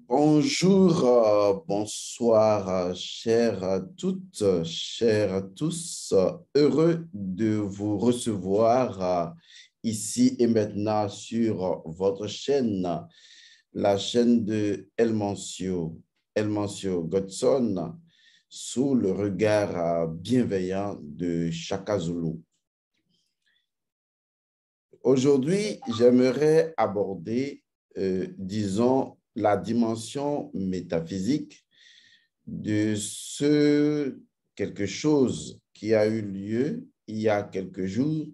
Bonjour, bonsoir, chères toutes, chers à tous. Heureux de vous recevoir ici et maintenant sur votre chaîne, la chaîne de El Mancio Godson, sous le regard bienveillant de Shaka Zulu. Aujourd'hui, j'aimerais aborder, disons, la dimension métaphysique de ce quelque chose qui a eu lieu il y a quelques jours,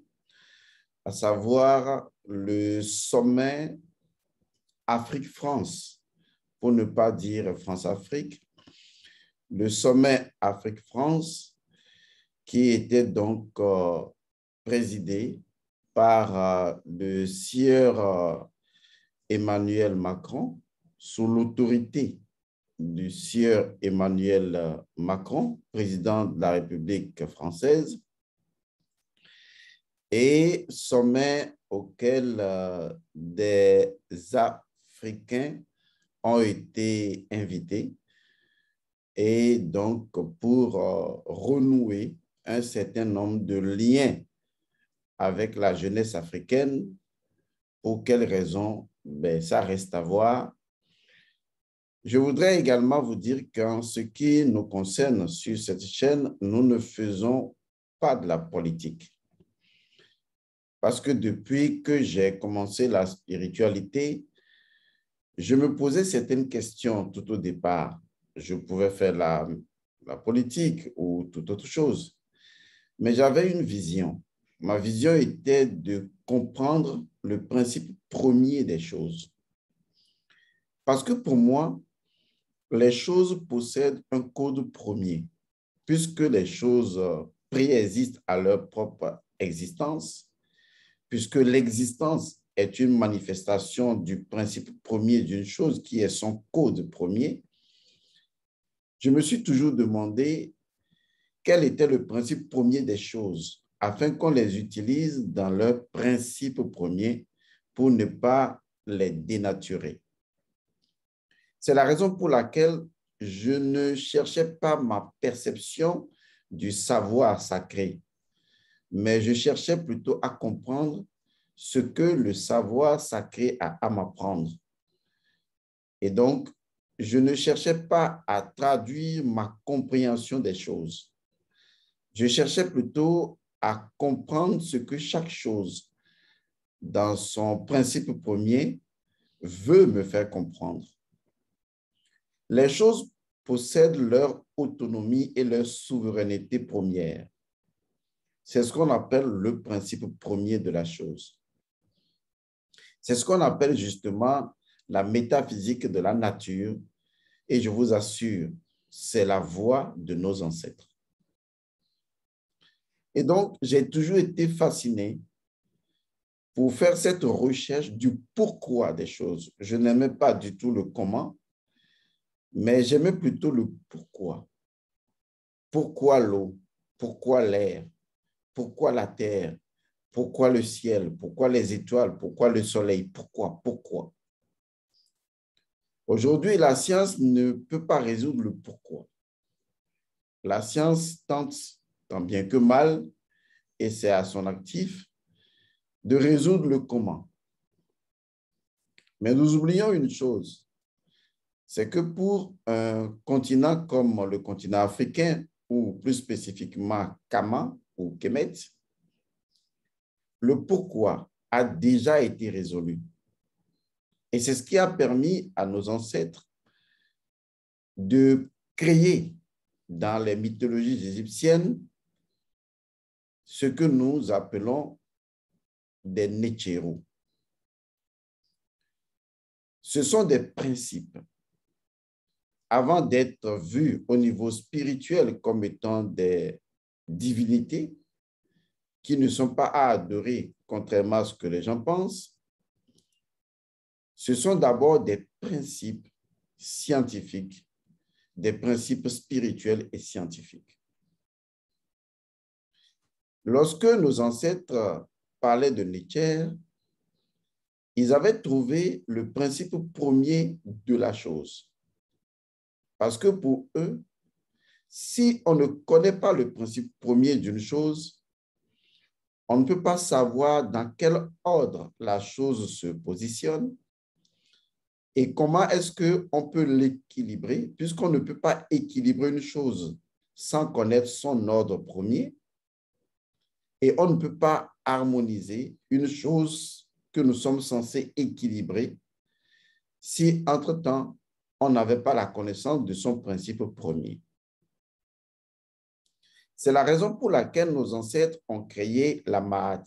à savoir le sommet Afrique-France, pour ne pas dire France-Afrique, le sommet Afrique-France qui était donc présidé par le sieur Emmanuel Macron, sous l'autorité du sieur Emmanuel Macron, président de la République française, et sommet auquel des Africains ont été invités, et donc pour renouer un certain nombre de liens avec la jeunesse africaine. Pour quelles raisons? Ben, ça reste à voir. Je voudrais également vous dire qu'en ce qui nous concerne sur cette chaîne, nous ne faisons pas de la politique. Parce que depuis que j'ai commencé la spiritualité, je me posais certaines questions tout au départ. Je pouvais faire la politique ou toute autre chose. Mais j'avais une vision. Ma vision était de comprendre le principe premier des choses. Parce que pour moi, les choses possèdent un code premier, puisque les choses préexistent à leur propre existence, puisque l'existence est une manifestation du principe premier d'une chose qui est son code premier. Je me suis toujours demandé quel était le principe premier des choses, afin qu'on les utilise dans leur principe premier pour ne pas les dénaturer. C'est la raison pour laquelle je ne cherchais pas ma perception du savoir sacré, mais je cherchais plutôt à comprendre ce que le savoir sacré a à m'apprendre. Et donc, je ne cherchais pas à traduire ma compréhension des choses. Je cherchais plutôt à comprendre ce que chaque chose, dans son principe premier, veut me faire comprendre. Les choses possèdent leur autonomie et leur souveraineté première. C'est ce qu'on appelle le principe premier de la chose. C'est ce qu'on appelle justement la métaphysique de la nature, et je vous assure, c'est la voie de nos ancêtres. Et donc, j'ai toujours été fasciné pour faire cette recherche du pourquoi des choses. Je n'aimais pas du tout le comment, mais j'aimais plutôt le pourquoi. Pourquoi l'eau? Pourquoi l'air? Pourquoi la terre? Pourquoi le ciel? Pourquoi les étoiles? Pourquoi le soleil? Pourquoi? Pourquoi? Aujourd'hui, la science ne peut pas résoudre le pourquoi. La science tente, tant bien que mal, et c'est à son actif, de résoudre le comment. Mais nous oublions une chose, c'est que pour un continent comme le continent africain, ou plus spécifiquement Kama ou Kemet, le pourquoi a déjà été résolu. Et c'est ce qui a permis à nos ancêtres de créer dans les mythologies égyptiennes ce que nous appelons des Netchéros. Ce sont des principes. Avant d'être vus au niveau spirituel comme étant des divinités qui ne sont pas à adorer, contrairement à ce que les gens pensent, ce sont d'abord des principes scientifiques, des principes spirituels et scientifiques. Lorsque nos ancêtres parlaient de Netcher, Ils avaient trouvé le principe premier de la chose. Parce que pour eux, si on ne connaît pas le principe premier d'une chose, on ne peut pas savoir dans quel ordre la chose se positionne et comment est-ce qu'on peut l'équilibrer, puisqu'on ne peut pas équilibrer une chose sans connaître son ordre premier, et on ne peut pas harmoniser une chose que nous sommes censés équilibrer si, entre-temps, on n'avait pas la connaissance de son principe premier. C'est la raison pour laquelle nos ancêtres ont créé la Ma'at.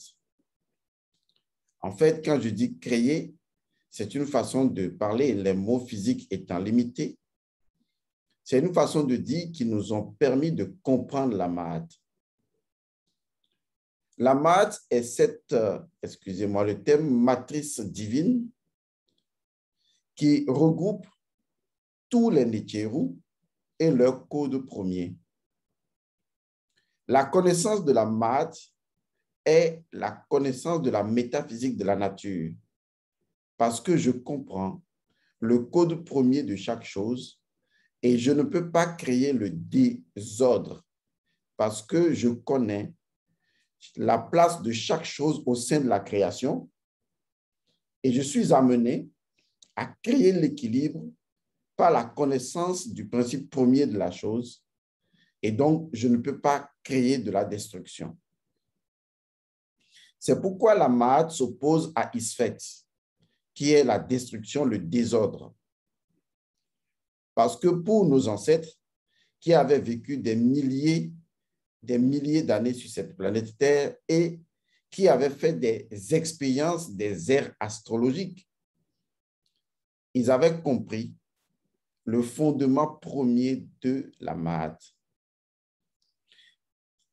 En fait, quand je dis créer, c'est une façon de parler, les mots physiques étant limités. C'est une façon de dire qui nous ont permis de comprendre la Ma'at. La Ma'at est cette, excusez-moi le terme, matrice divine qui regroupe tous les Nichiru et leur code premier. La connaissance de la Ma'at est la connaissance de la métaphysique de la nature, parce que je comprends le code premier de chaque chose et je ne peux pas créer le désordre parce que je connais la place de chaque chose au sein de la création et je suis amené à créer l'équilibre par la connaissance du principe premier de la chose et donc je ne peux pas créer de la destruction. C'est pourquoi la Ma'at s'oppose à Isfet, qui est la destruction, le désordre. Parce que pour nos ancêtres qui avaient vécu des milliers d'années sur cette planète Terre et qui avaient fait des expériences des ères astrologiques, ils avaient compris le fondement premier de la Ma'at.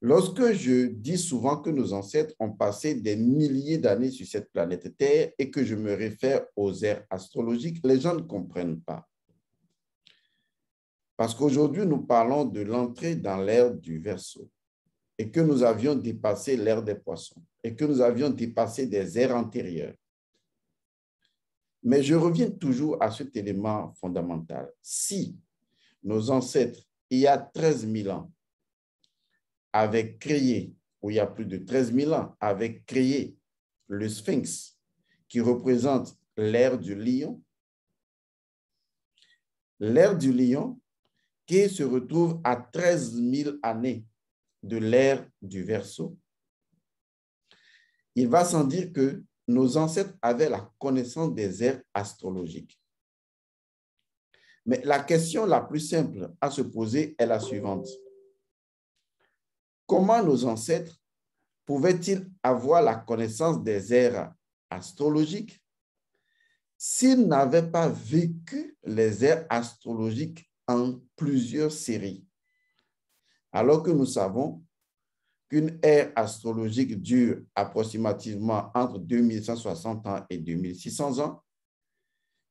Lorsque je dis souvent que nos ancêtres ont passé des milliers d'années sur cette planète Terre et que je me réfère aux ères astrologiques, les gens ne comprennent pas. Parce qu'aujourd'hui, nous parlons de l'entrée dans l'ère du Verseau et que nous avions dépassé l'ère des poissons et que nous avions dépassé des ères antérieures. Mais je reviens toujours à cet élément fondamental. Si nos ancêtres, il y a 13 000 ans, avaient créé, ou il y a plus de 13 000 ans, avaient créé le Sphinx qui représente l'ère du lion, l'ère du lion qui se retrouve à 13 000 années de l'ère du Verseau, il va sans dire que nos ancêtres avaient la connaissance des ères astrologiques. Mais la question la plus simple à se poser est la suivante. Comment nos ancêtres pouvaient-ils avoir la connaissance des ères astrologiques s'ils n'avaient pas vécu les ères astrologiques en plusieurs séries? Alors que nous savons qu'une ère astrologique dure approximativement entre 2160 ans et 2600 ans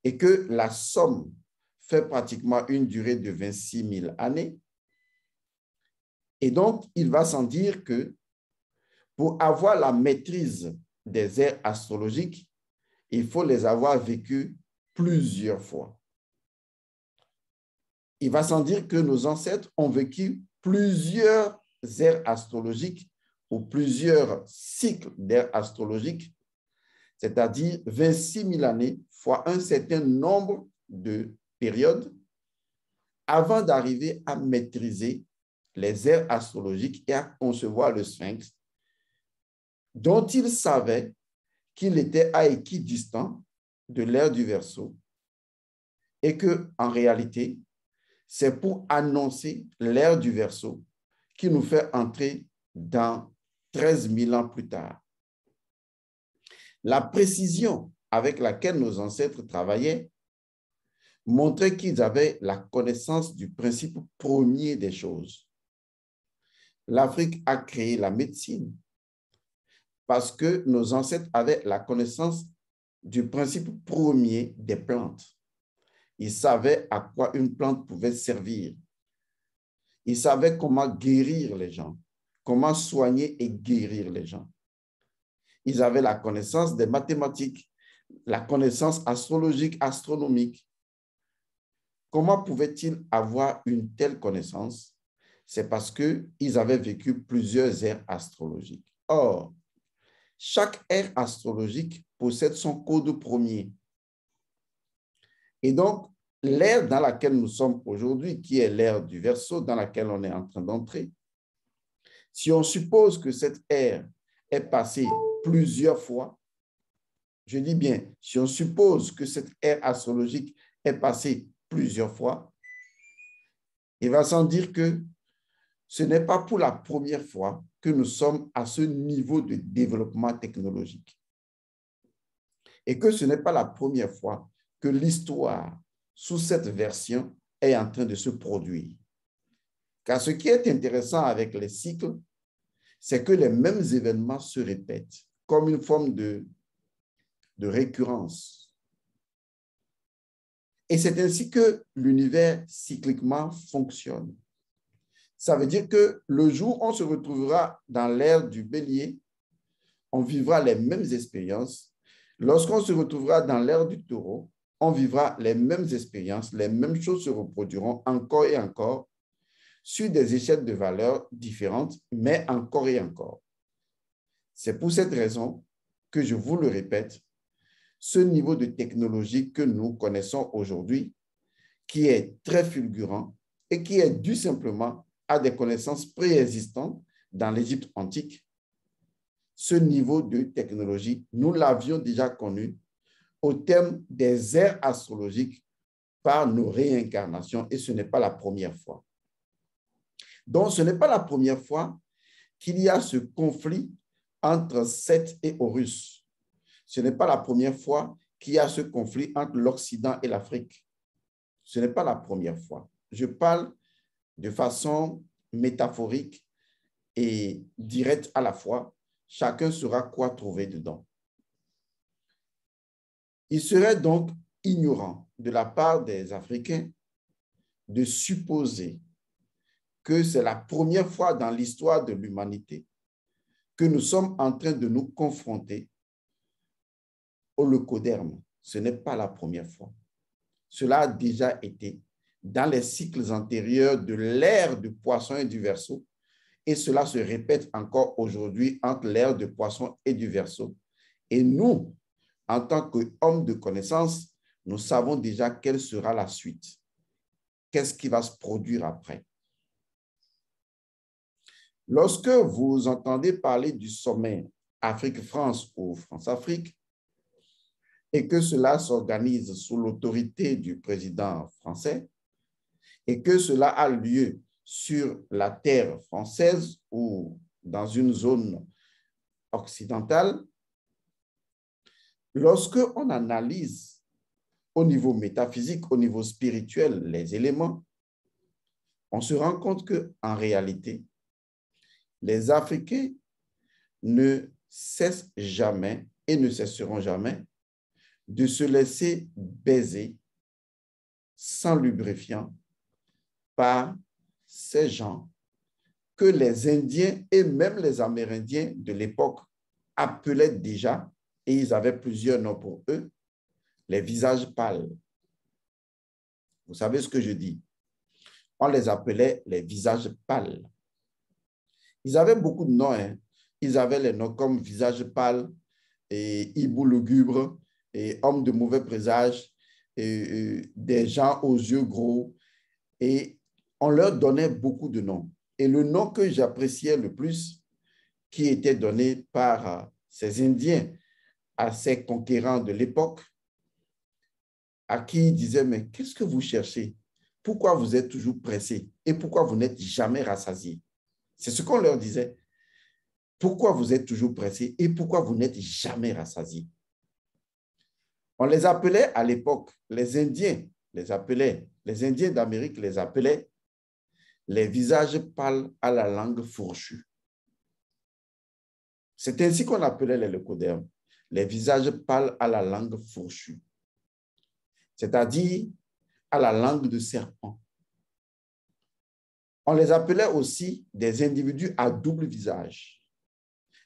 et que la somme fait pratiquement une durée de 26 000 années. Et donc, il va sans dire que pour avoir la maîtrise des ères astrologiques, il faut les avoir vécues plusieurs fois. Il va sans dire que nos ancêtres ont vécu plusieurs ères astrologiques ou plusieurs cycles d'ères astrologiques, c'est-à-dire 26 000 années fois un certain nombre de périodes avant d'arriver à maîtriser les ères astrologiques et à concevoir le Sphinx, dont ils savaient qu'il était à équidistant de l'ère du Verseau et qu'en réalité, c'est pour annoncer l'ère du Verseau qui nous fait entrer dans 13 000 ans plus tard. La précision avec laquelle nos ancêtres travaillaient montrait qu'ils avaient la connaissance du principe premier des choses. L'Afrique a créé la médecine parce que nos ancêtres avaient la connaissance du principe premier des plantes. Ils savaient à quoi une plante pouvait servir. Ils savaient comment guérir les gens, comment soigner et guérir les gens. Ils avaient la connaissance des mathématiques la connaissance astrologique, astronomique. Comment pouvaient-ils avoir une telle connaissance? C'est parce qu'ils avaient vécu plusieurs ères astrologiques. Or, chaque ère astrologique possède son code premier. Et donc, l'ère dans laquelle nous sommes aujourd'hui, qui est l'ère du Verseau, dans laquelle on est en train d'entrer, si on suppose que cette ère est passée plusieurs fois, je dis bien, si on suppose que cette ère astrologique est passée plusieurs fois, il va sans dire que ce n'est pas pour la première fois que nous sommes à ce niveau de développement technologique. Et que ce n'est pas la première fois que l'histoire, sous cette version, est en train de se produire. Car ce qui est intéressant avec les cycles, c'est que les mêmes événements se répètent comme une forme de récurrence. Et c'est ainsi que l'univers cycliquement fonctionne. Ça veut dire que le jour où on se retrouvera dans l'ère du Bélier, on vivra les mêmes expériences. Lorsqu'on se retrouvera dans l'ère du Taureau, on vivra les mêmes expériences, les mêmes choses se reproduiront encore et encore sur des échelles de valeurs différentes, mais encore et encore. C'est pour cette raison que je vous le répète, ce niveau de technologie que nous connaissons aujourd'hui, qui est très fulgurant et qui est dû simplement à des connaissances préexistantes dans l'Égypte antique, ce niveau de technologie, nous l'avions déjà connu au terme des ères astrologiques par nos réincarnations et ce n'est pas la première fois. Donc, ce n'est pas la première fois qu'il y a ce conflit entre Seth et Horus. Ce n'est pas la première fois qu'il y a ce conflit entre l'Occident et l'Afrique. Ce n'est pas la première fois. Je parle de façon métaphorique et directe à la fois. Chacun saura quoi trouver dedans. Il serait donc ignorant de la part des Africains de supposer que c'est la première fois dans l'histoire de l'humanité que nous sommes en train de nous confronter au leucoderme. Ce n'est pas la première fois. Cela a déjà été dans les cycles antérieurs de l'ère du Poisson et du Verseau, et cela se répète encore aujourd'hui entre l'ère du Poisson et du Verseau. Et nous, en tant qu'hommes de connaissance, nous savons déjà quelle sera la suite. Qu'est-ce qui va se produire après? Lorsque vous entendez parler du sommet Afrique-France ou France-Afrique, et que cela s'organise sous l'autorité du président français, et que cela a lieu sur la terre française ou dans une zone occidentale, lorsque on analyse au niveau métaphysique, au niveau spirituel, les éléments, on se rend compte qu'en réalité, les Africains ne cessent jamais et ne cesseront jamais de se laisser baiser sans lubrifiant par ces gens que les Indiens et même les Amérindiens de l'époque appelaient déjà, et ils avaient plusieurs noms pour eux, les visages pâles. Vous savez ce que je dis? On les appelait les visages pâles. Ils avaient beaucoup de noms. Hein. Ils avaient les noms comme visage pâle, et hibou lugubre, et homme de mauvais présage, et des gens aux yeux gros. Et on leur donnait beaucoup de noms. Et le nom que j'appréciais le plus, qui était donné par ces Indiens à ces conquérants de l'époque, à qui ils disaient, mais qu'est-ce que vous cherchez? Pourquoi vous êtes toujours pressés? Et pourquoi vous n'êtes jamais rassasiés? C'est ce qu'on leur disait. Pourquoi vous êtes toujours pressés et pourquoi vous n'êtes jamais rassasiés? On les appelait à l'époque, les Indiens d'Amérique les appelaient les visages pâles à la langue fourchue. C'est ainsi qu'on appelait les leucodermes, les visages pâles à la langue fourchue, c'est-à-dire à la langue de serpent. On les appelait aussi des individus à double visage,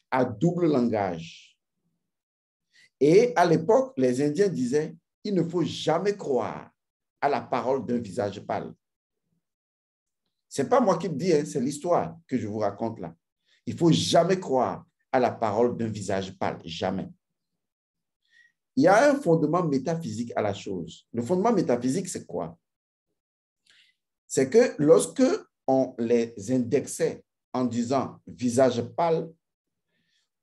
à double langage. Et à l'époque, les Indiens disaient, il ne faut jamais croire à la parole d'un visage pâle. Ce n'est pas moi qui le dis, hein, c'est l'histoire que je vous raconte là. Il ne faut jamais croire à la parole d'un visage pâle, jamais. Il y a un fondement métaphysique à la chose. Le fondement métaphysique, c'est quoi? C'est que lorsque on les indexait en disant visage pâle,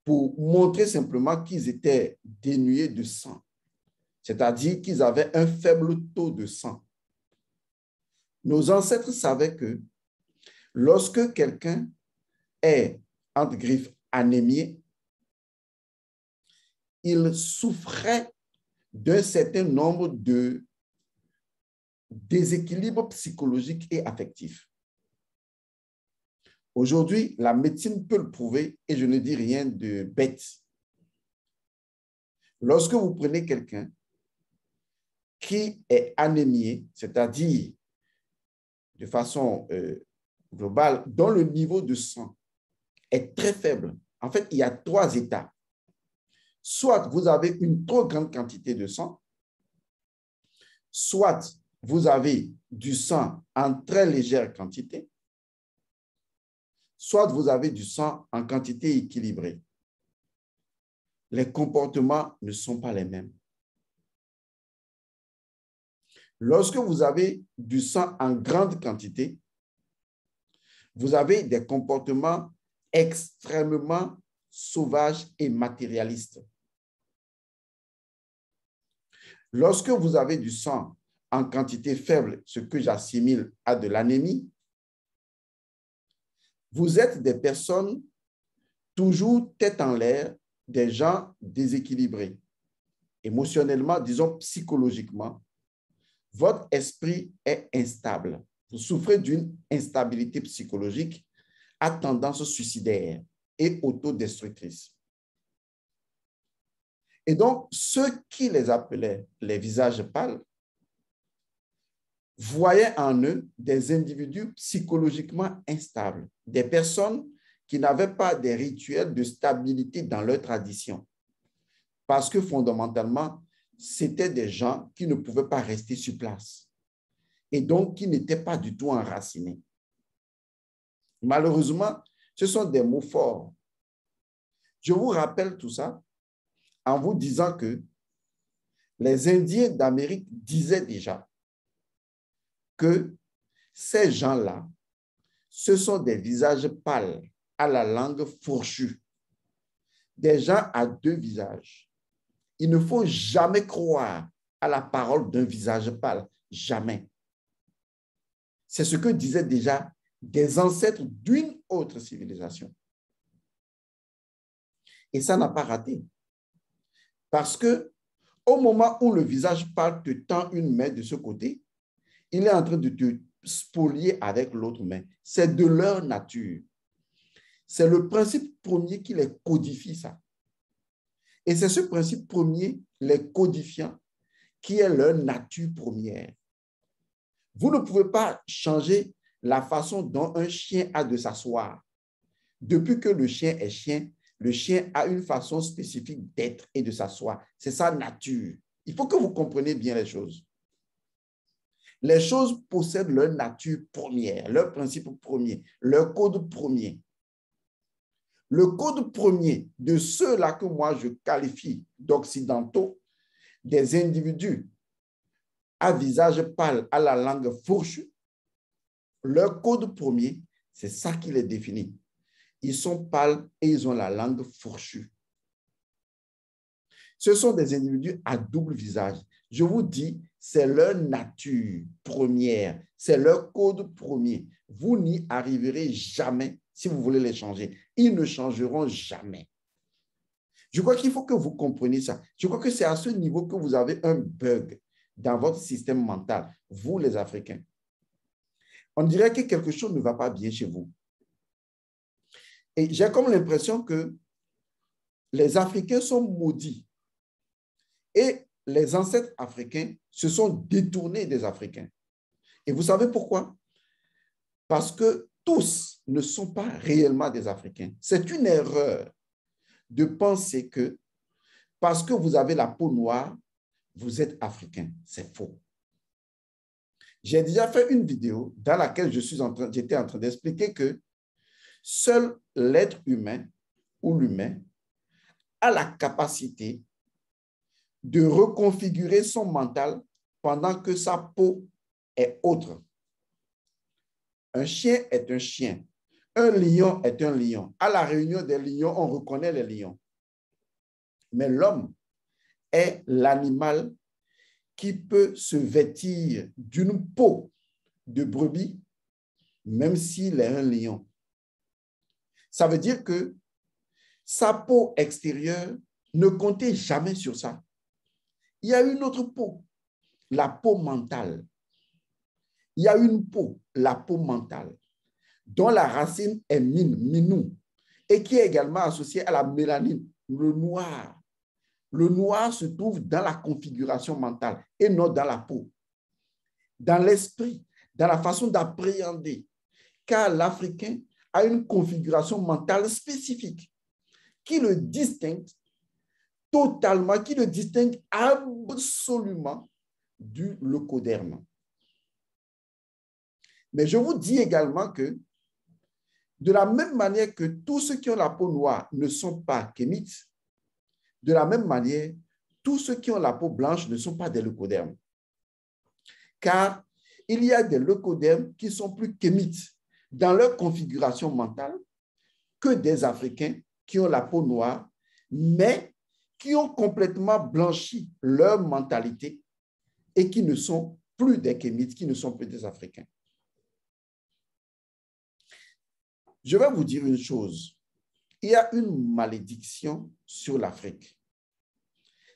pour montrer simplement qu'ils étaient dénués de sang, c'est-à-dire qu'ils avaient un faible taux de sang. Nos ancêtres savaient que lorsque quelqu'un est, entre griffes, anémié, il souffrait d'un certain nombre de déséquilibres psychologiques et affectifs. Aujourd'hui, la médecine peut le prouver et je ne dis rien de bête. Lorsque vous prenez quelqu'un qui est anémié, c'est-à-dire de façon globale, dont le niveau de sang est très faible. En fait, il y a 3 états. Soit vous avez une trop grande quantité de sang, soit vous avez du sang en très légère quantité, soit vous avez du sang en quantité équilibrée. Les comportements ne sont pas les mêmes. Lorsque vous avez du sang en grande quantité, vous avez des comportements extrêmement sauvages et matérialistes. Lorsque vous avez du sang en quantité faible, ce que j'assimile à de l'anémie, vous êtes des personnes toujours tête en l'air, des gens déséquilibrés. Émotionnellement, disons psychologiquement, votre esprit est instable. Vous souffrez d'une instabilité psychologique à tendance suicidaire et autodestructrice. Et donc, ceux qui les appelaient les visages pâles voyaient en eux des individus psychologiquement instables, des personnes qui n'avaient pas des rituels de stabilité dans leur tradition. Parce que fondamentalement, c'étaient des gens qui ne pouvaient pas rester sur place et donc qui n'étaient pas du tout enracinés. Malheureusement, ce sont des mots forts. Je vous rappelle tout ça en vous disant que les Indiens d'Amérique disaient déjà que ces gens-là, ce sont des visages pâles à la langue fourchue, des gens à 2 visages. Il ne faut jamais croire à la parole d'un visage pâle, jamais. C'est ce que disaient déjà des ancêtres d'une autre civilisation. Et ça n'a pas raté. Parce que au moment où le visage pâle te tend une main de ce côté, il est en train de te spolier avec l'autre main. C'est de leur nature. C'est le principe premier qui les codifie, ça. Et c'est ce principe premier, les codifiant, qui est leur nature première. Vous ne pouvez pas changer la façon dont un chien a de s'asseoir. Depuis que le chien est chien, le chien a une façon spécifique d'être et de s'asseoir. C'est sa nature. Il faut que vous compreniez bien les choses. Les choses possèdent leur nature première, leur principe premier, leur code premier. Le code premier de ceux-là que moi je qualifie d'occidentaux, des individus à visage pâle, à la langue fourchue, leur code premier, c'est ça qui les définit. Ils sont pâles et ils ont la langue fourchue. Ce sont des individus à double visage. Je vous dis, c'est leur nature première, c'est leur code premier. Vous n'y arriverez jamais si vous voulez les changer. Ils ne changeront jamais. Je crois qu'il faut que vous compreniez ça. Je crois que c'est à ce niveau que vous avez un bug dans votre système mental, vous les Africains. On dirait que quelque chose ne va pas bien chez vous. Et j'ai comme l'impression que les Africains sont maudits. Et les ancêtres africains se sont détournés des Africains. Et vous savez pourquoi? Parce que tous ne sont pas réellement des Africains. C'est une erreur de penser que parce que vous avez la peau noire, vous êtes africain. C'est faux. J'ai déjà fait une vidéo dans laquelle j'étais en train d'expliquer que seul l'être humain ou l'humain a la capacité de reconfigurer son mental pendant que sa peau est autre. Un chien est un chien. Un lion est un lion. À la réunion des lions, on reconnaît les lions. Mais l'homme est l'animal qui peut se vêtir d'une peau de brebis, même s'il est un lion. Ça veut dire que sa peau extérieure ne comptait jamais sur ça. Il y a une autre peau, la peau mentale. Il y a une peau, la peau mentale, dont la racine est minou, et qui est également associée à la mélanine, le noir. Le noir se trouve dans la configuration mentale et non dans la peau, dans l'esprit, dans la façon d'appréhender, car l'Africain a une configuration mentale spécifique qui le distingue totalement, qui le distingue absolument du leucoderme. Mais je vous dis également que de la même manière que tous ceux qui ont la peau noire ne sont pas kémites, de la même manière, tous ceux qui ont la peau blanche ne sont pas des leucodermes. Car il y a des leucodermes qui sont plus kémites dans leur configuration mentale que des Africains qui ont la peau noire, mais qui ont complètement blanchi leur mentalité et qui ne sont plus des kémites, qui ne sont plus des Africains. Je vais vous dire une chose. Il y a une malédiction sur l'Afrique.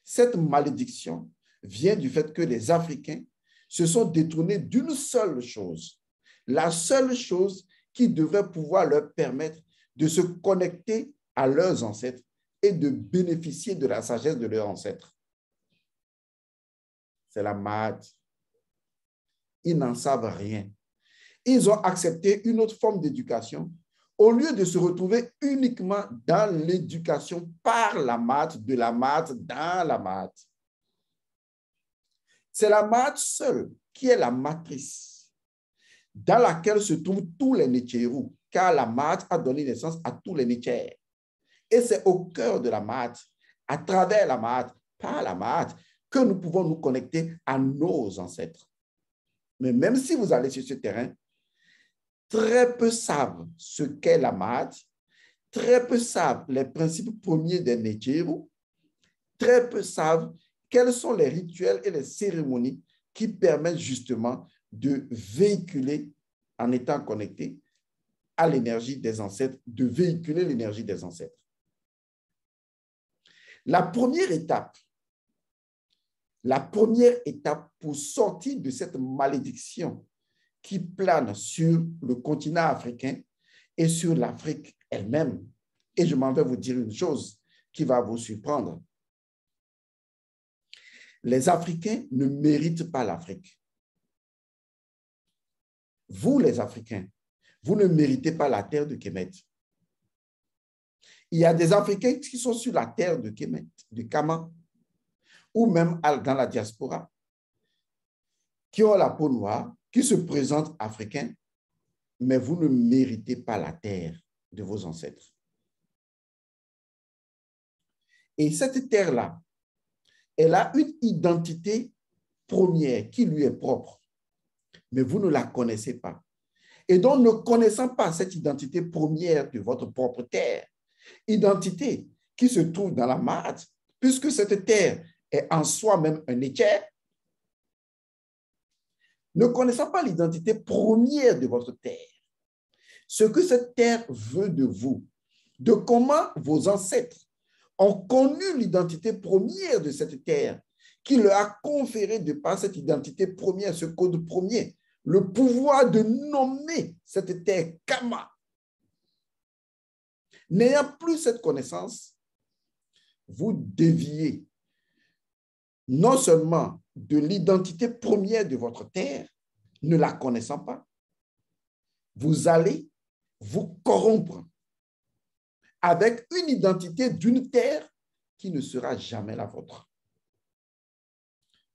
Cette malédiction vient du fait que les Africains se sont détournés d'une seule chose. La seule chose qui devrait pouvoir leur permettre de se connecter à leurs ancêtres et de bénéficier de la sagesse de leurs ancêtres. C'est la maths. Ils n'en savent rien. Ils ont accepté une autre forme d'éducation au lieu de se retrouver uniquement dans l'éducation par la maths, de la maths, dans la maths. C'est la maths seule qui est la matrice dans laquelle se trouvent tous les Nichérous, car la maths a donné naissance à tous les Nichères. Et c'est au cœur de la maths, à travers la maths, par la maths, que nous pouvons nous connecter à nos ancêtres. Mais même si vous allez sur ce terrain, très peu savent ce qu'est la maths, très peu savent les principes premiers des Nichérous, très peu savent quels sont les rituels et les cérémonies qui permettent justement de véhiculer, en étant connecté à l'énergie des ancêtres, de véhiculer l'énergie des ancêtres. La première étape pour sortir de cette malédiction qui plane sur le continent africain et sur l'Afrique elle-même, et je m'en vais vous dire une chose qui va vous surprendre. Les Africains ne méritent pas l'Afrique. Vous, les Africains, vous ne méritez pas la terre de Kemet. Il y a des Africains qui sont sur la terre de Kemet, de Kama, ou même dans la diaspora, qui ont la peau noire, qui se présentent africains, mais vous ne méritez pas la terre de vos ancêtres. Et cette terre-là, elle a une identité première qui lui est propre, mais vous ne la connaissez pas. Et donc, ne connaissant pas cette identité première de votre propre terre, identité qui se trouve dans la maths, puisque cette terre est en soi-même un éther, ne connaissant pas l'identité première de votre terre, ce que cette terre veut de vous, de comment vos ancêtres ont connu l'identité première de cette terre, qui leur a conféré de par cette identité première, ce code premier, le pouvoir de nommer cette terre Kama. N'ayant plus cette connaissance, vous déviez non seulement de l'identité première de votre terre, ne la connaissant pas, vous allez vous corrompre avec une identité d'une terre qui ne sera jamais la vôtre.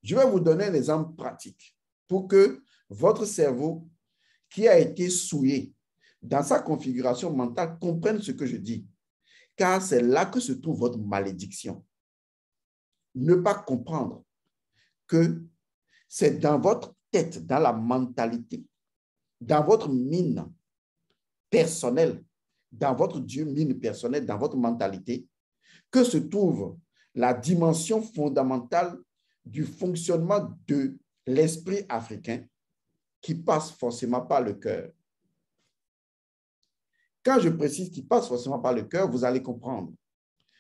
Je vais vous donner un exemple pratique pour que votre cerveau, qui a été souillé dans sa configuration mentale, comprenne ce que je dis. Car c'est là que se trouve votre malédiction. Ne pas comprendre que c'est dans votre tête, dans la mentalité, dans votre mine personnelle, dans votre Dieu mine personnelle, dans votre mentalité, que se trouve la dimension fondamentale du fonctionnement de l'esprit africain qui passe forcément par le cœur. Quand je précise qu'il passe forcément par le cœur, vous allez comprendre.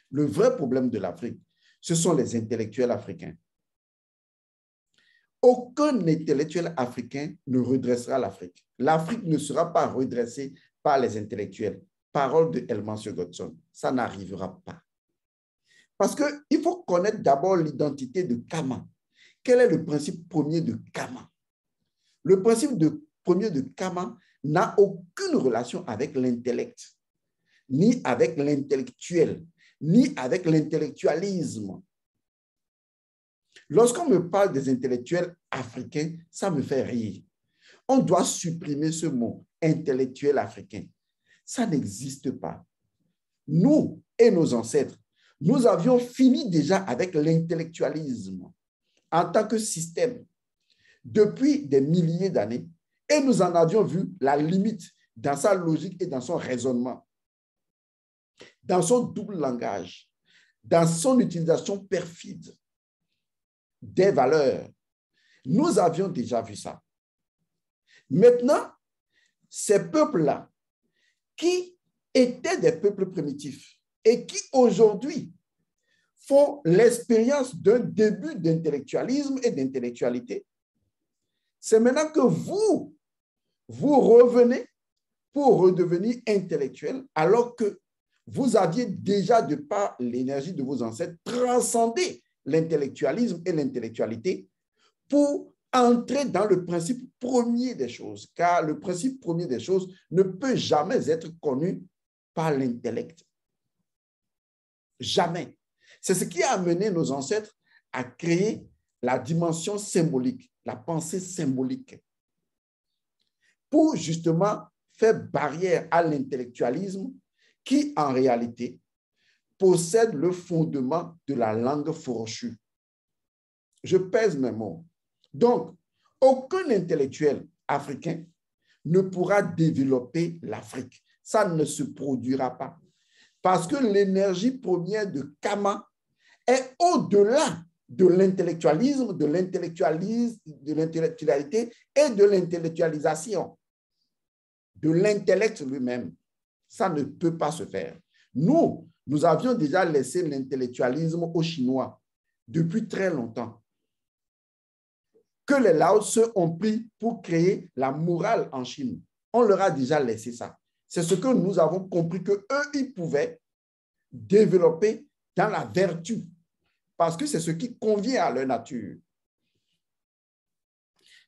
Le vrai problème de l'Afrique, ce sont les intellectuels africains. Aucun intellectuel africain ne redressera l'Afrique. L'Afrique ne sera pas redressée par les intellectuels. Parole de Helmancio Godson, ça n'arrivera pas. Parce qu'il faut connaître d'abord l'identité de Kama. Quel est le principe premier de Kama? Le principe premier de Kama n'a aucune relation avec l'intellect, ni avec l'intellectuel, ni avec l'intellectualisme. Lorsqu'on me parle des intellectuels africains, ça me fait rire. On doit supprimer ce mot, intellectuel africain. Ça n'existe pas. Nous et nos ancêtres, nous avions fini déjà avec l'intellectualisme en tant que système depuis des milliers d'années et nous en avions vu la limite dans sa logique et dans son raisonnement, dans son double langage, dans son utilisation perfide des valeurs. Nous avions déjà vu ça. Maintenant, ces peuples-là, qui étaient des peuples primitifs et qui aujourd'hui font l'expérience d'un début d'intellectualisme et d'intellectualité, c'est maintenant que vous revenez pour redevenir intellectuel alors que vous aviez déjà, de par l'énergie de vos ancêtres, transcendé l'intellectualisme et l'intellectualité pour entrer dans le principe premier des choses, car le principe premier des choses ne peut jamais être connu par l'intellect. Jamais. C'est ce qui a amené nos ancêtres à créer la dimension symbolique, la pensée symbolique, pour justement faire barrière à l'intellectualisme qui, en réalité, possède le fondement de la langue fourchue. Je pèse mes mots. Donc, aucun intellectuel africain ne pourra développer l'Afrique. Ça ne se produira pas. Parce que l'énergie première de Kama est au-delà de l'intellectualisme, de l'intellectualité et de l'intellectualisation, de l'intellect lui-même. Ça ne peut pas se faire. Nous avions déjà laissé l'intellectualisme aux Chinois depuis très longtemps, que les Lao Tse ont pris pour créer la morale en Chine. On leur a déjà laissé ça. C'est ce que nous avons compris qu'eux, ils pouvaient développer dans la vertu, parce que c'est ce qui convient à leur nature.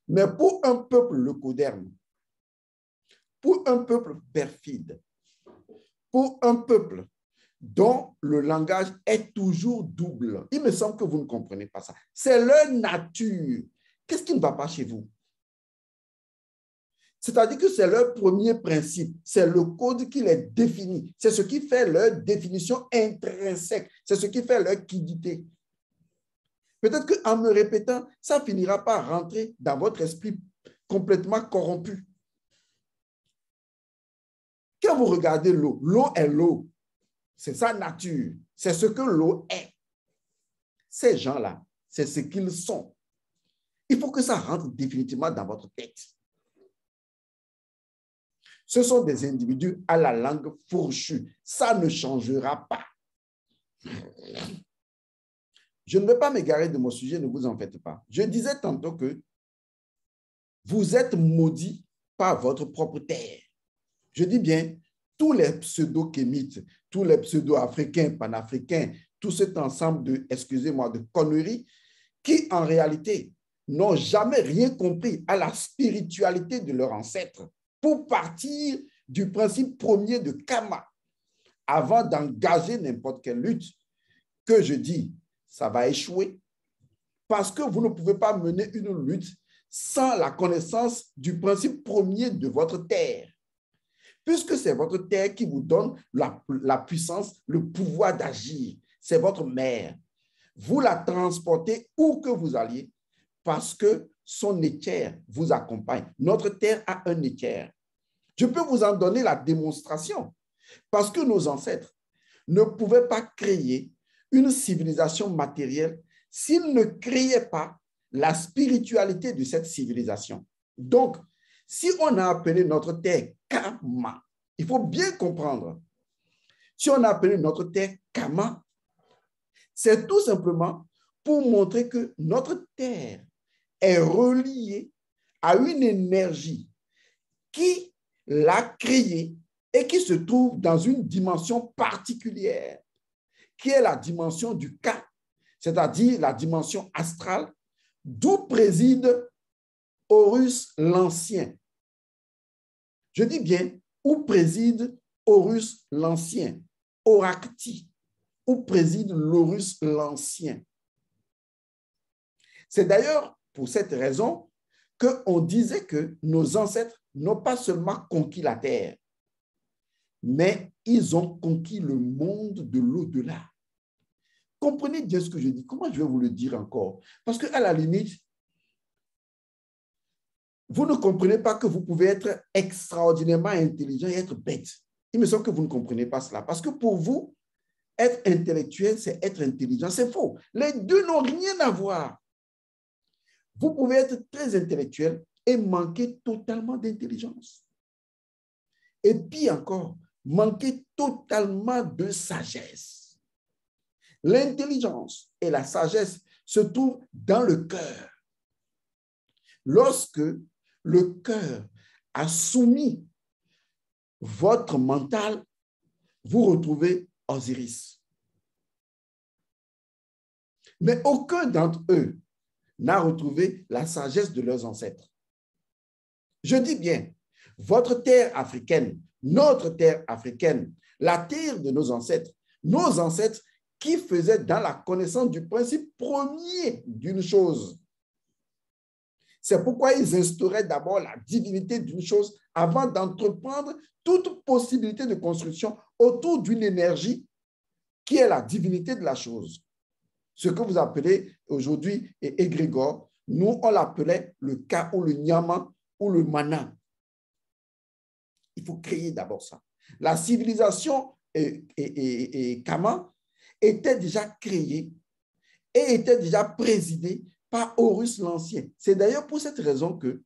Mais pour un peuple leucoderne, pour un peuple perfide, pour un peuple dont le langage est toujours double, il me semble que vous ne comprenez pas ça. C'est leur nature. Qu'est-ce qui ne va pas chez vous? C'est-à-dire que c'est leur premier principe, c'est le code qui les définit, c'est ce qui fait leur définition intrinsèque, c'est ce qui fait leur quiddité. Peut-être qu'en me répétant, ça finira par rentrer dans votre esprit complètement corrompu. Quand vous regardez l'eau, l'eau est l'eau, c'est sa nature, c'est ce que l'eau est. Ces gens-là, c'est ce qu'ils sont. Il faut que ça rentre définitivement dans votre tête. Ce sont des individus à la langue fourchue. Ça ne changera pas. Je ne vais pas m'égarer de mon sujet, ne vous en faites pas. Je disais tantôt que vous êtes maudits par votre propre terre. Je dis bien, tous les pseudo-kémites, tous les pseudo-africains, panafricains, tout cet ensemble de, excusez-moi, de conneries, qui en réalité n'ont jamais rien compris à la spiritualité de leurs ancêtres, pour partir du principe premier de Kama, avant d'engager n'importe quelle lutte, que je dis, ça va échouer parce que vous ne pouvez pas mener une lutte sans la connaissance du principe premier de votre terre. Puisque c'est votre terre qui vous donne la puissance, le pouvoir d'agir. C'est votre mère. Vous la transportez où que vous alliez parce que son éther vous accompagne. Notre terre a un éther. Je peux vous en donner la démonstration parce que nos ancêtres ne pouvaient pas créer une civilisation matérielle s'ils ne créaient pas la spiritualité de cette civilisation. Donc, si on a appelé notre terre Kama, il faut bien comprendre, si on a appelé notre terre Kama, c'est tout simplement pour montrer que notre terre est reliée à une énergie qui l'a créée et qui se trouve dans une dimension particulière, qui est la dimension du Ka, c'est-à-dire la dimension astrale, d'où préside Horus l'Ancien. Je dis bien, où préside Horus l'Ancien, Horakti, où préside l'Horus l'Ancien. C'est d'ailleurs pour cette raison qu'on disait que nos ancêtres n'ont pas seulement conquis la terre, mais ils ont conquis le monde de l'au-delà. Comprenez bien ce que je dis. Comment je vais vous le dire encore? Parce qu'à la limite, vous ne comprenez pas que vous pouvez être extraordinairement intelligent et être bête. Il me semble que vous ne comprenez pas cela. Parce que pour vous, être intellectuel, c'est être intelligent. C'est faux. Les deux n'ont rien à voir. Vous pouvez être très intellectuel et manquer totalement d'intelligence. Et puis encore, manquer totalement de sagesse. L'intelligence et la sagesse se trouvent dans le cœur. Lorsque le cœur a soumis votre mental, vous retrouvez Osiris. Mais aucun d'entre eux n'a retrouvé la sagesse de leurs ancêtres. Je dis bien, votre terre africaine, notre terre africaine, la terre de nos ancêtres qui faisaient dans la connaissance du principe premier d'une chose. C'est pourquoi ils instauraient d'abord la divinité d'une chose avant d'entreprendre toute possibilité de construction autour d'une énergie qui est la divinité de la chose. Ce que vous appelez aujourd'hui égrégore, nous, on l'appelait le Ka ou le Nyama ou le Mana. Il faut créer d'abord ça. La civilisation Kama était déjà créée et était déjà présidée par Horus l'Ancien. C'est d'ailleurs pour cette raison que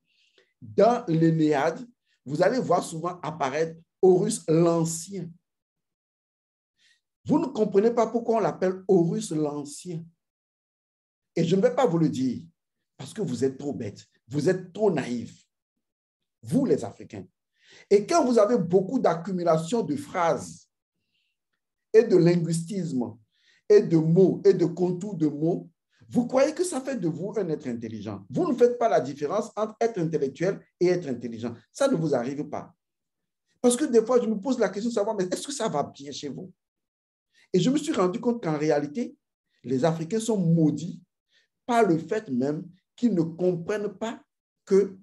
dans l'Énéade, vous allez voir souvent apparaître Horus l'Ancien. Vous ne comprenez pas pourquoi on l'appelle Horus l'Ancien. Et je ne vais pas vous le dire parce que vous êtes trop bêtes, vous êtes trop naïfs, vous les Africains. Et quand vous avez beaucoup d'accumulation de phrases et de linguistisme et de mots et de contours de mots, vous croyez que ça fait de vous un être intelligent. Vous ne faites pas la différence entre être intellectuel et être intelligent. Ça ne vous arrive pas. Parce que des fois, je me pose la question de savoir, mais est-ce que ça va bien chez vous? Et je me suis rendu compte qu'en réalité, les Africains sont maudits par le fait même qu'ils ne comprennent pas que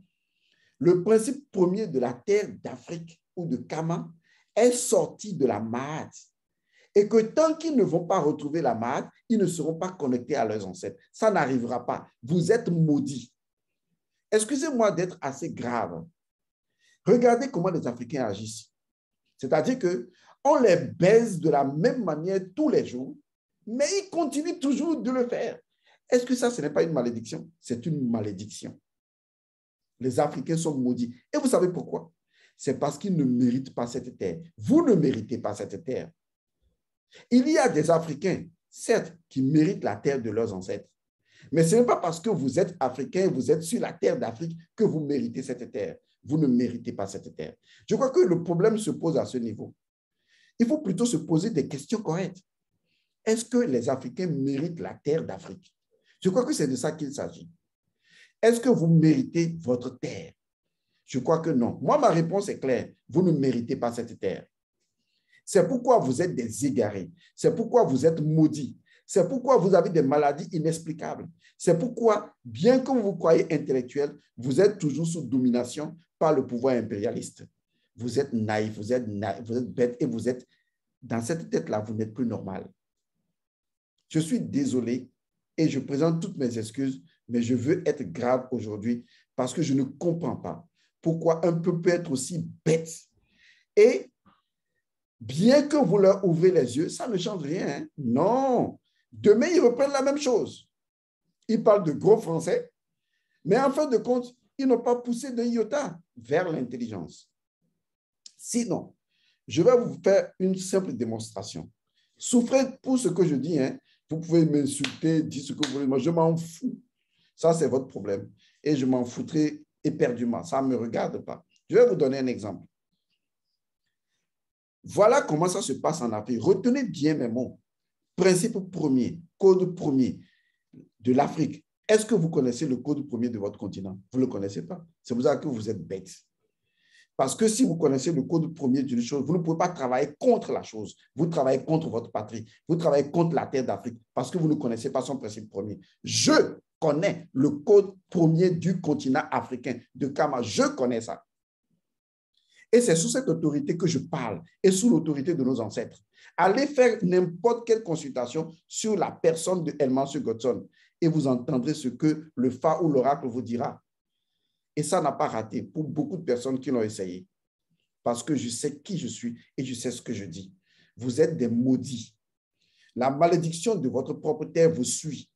le principe premier de la terre d'Afrique ou de Kama est sorti de la Maat. Et que tant qu'ils ne vont pas retrouver la Maat, ils ne seront pas connectés à leurs ancêtres. Ça n'arrivera pas. Vous êtes maudits. Excusez-moi d'être assez grave. Regardez comment les Africains agissent. C'est-à-dire qu'on les baise de la même manière tous les jours, mais ils continuent toujours de le faire. Est-ce que ça, ce n'est pas une malédiction? C'est une malédiction. Les Africains sont maudits. Et vous savez pourquoi? C'est parce qu'ils ne méritent pas cette terre. Vous ne méritez pas cette terre. Il y a des Africains, certes, qui méritent la terre de leurs ancêtres. Mais ce n'est pas parce que vous êtes Africain, vous êtes sur la terre d'Afrique que vous méritez cette terre. Vous ne méritez pas cette terre. Je crois que le problème se pose à ce niveau. Il faut plutôt se poser des questions correctes. Est-ce que les Africains méritent la terre d'Afrique? Je crois que c'est de ça qu'il s'agit. Est-ce que vous méritez votre terre? Je crois que non. Moi, ma réponse est claire. Vous ne méritez pas cette terre. C'est pourquoi vous êtes des égarés. C'est pourquoi vous êtes maudits. C'est pourquoi vous avez des maladies inexplicables. C'est pourquoi, bien que vous vous croyez intellectuel, vous êtes toujours sous domination par le pouvoir impérialiste. Vous êtes naïf, vous êtes bête et vous êtes, dans cette tête-là, vous n'êtes plus normal. Je suis désolé et je présente toutes mes excuses, mais je veux être grave aujourd'hui parce que je ne comprends pas pourquoi un peuple peut être aussi bête. Et bien que vous leur ouvrez les yeux, ça ne change rien. Hein? Non. Demain, ils reprennent la même chose. Ils parlent de gros français, mais en fin de compte, ils n'ont pas poussé de iota vers l'intelligence. Sinon, je vais vous faire une simple démonstration. Souffrez pour ce que je dis. Hein? Vous pouvez m'insulter, dire ce que vous voulez. Moi, je m'en fous. Ça, c'est votre problème. Et je m'en foutrai éperdument. Ça ne me regarde pas. Je vais vous donner un exemple. Voilà comment ça se passe en Afrique. Retenez bien mes mots. Principe premier, code premier de l'Afrique. Est-ce que vous connaissez le code premier de votre continent? Vous ne le connaissez pas. C'est pour ça que vous êtes bête. Parce que si vous connaissez le code premier d'une chose, vous ne pouvez pas travailler contre la chose. Vous travaillez contre votre patrie. Vous travaillez contre la terre d'Afrique parce que vous ne connaissez pas son principe premier. Je connais le code premier du continent africain, de Kama. Je connais ça. Et c'est sous cette autorité que je parle et sous l'autorité de nos ancêtres. Allez faire n'importe quelle consultation sur la personne de Helmans Godson et vous entendrez ce que le phare ou l'oracle vous dira. Et ça n'a pas raté pour beaucoup de personnes qui l'ont essayé. Parce que je sais qui je suis et je sais ce que je dis. Vous êtes des maudits. La malédiction de votre propre terre vous suit.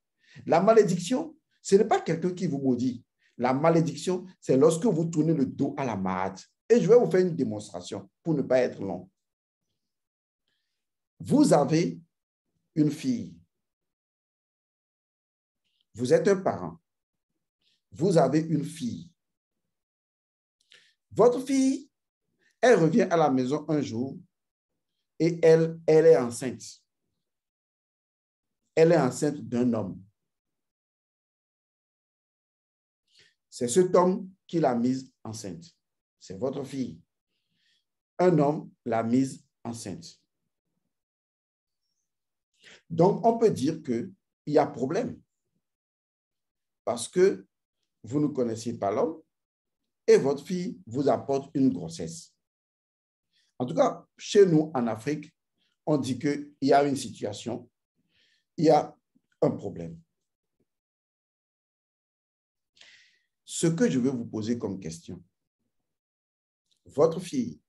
La malédiction, ce n'est pas quelqu'un qui vous maudit. La malédiction, c'est lorsque vous tournez le dos à la malade. Et je vais vous faire une démonstration pour ne pas être long. Vous avez une fille. Vous êtes un parent. Vous avez une fille. Votre fille, elle revient à la maison un jour et elle est enceinte. Elle est enceinte d'un homme. C'est cet homme qui l'a mise enceinte. C'est votre fille. Un homme l'a mise enceinte. Donc, on peut dire qu'il y a problème. Parce que vous ne connaissiez pas l'homme et votre fille vous apporte une grossesse. En tout cas, chez nous, en Afrique, on dit qu'il y a une situation, il y a un problème. Ce que je veux vous poser comme question, votre fille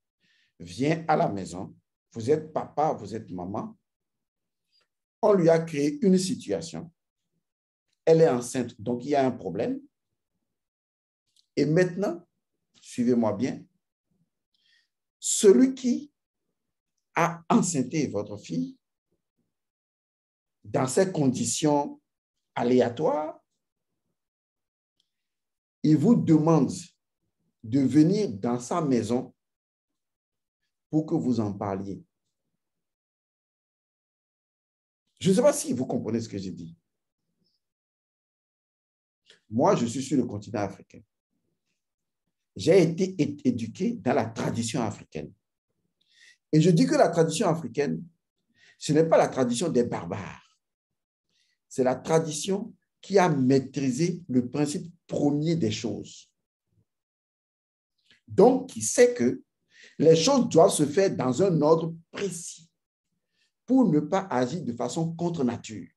vient à la maison, vous êtes papa, vous êtes maman, on lui a créé une situation, elle est enceinte, donc il y a un problème. Et maintenant, suivez-moi bien, celui qui a enceinté votre fille, dans ces conditions aléatoires, il vous demande de venir dans sa maison pour que vous en parliez. Je ne sais pas si vous comprenez ce que j'ai dit. Moi, je suis sur le continent africain. J'ai été éduqué dans la tradition africaine. Et je dis que la tradition africaine, ce n'est pas la tradition des barbares. C'est la tradition qui a maîtrisé le principe premier des choses. Donc, qui sait que les choses doivent se faire dans un ordre précis pour ne pas agir de façon contre nature.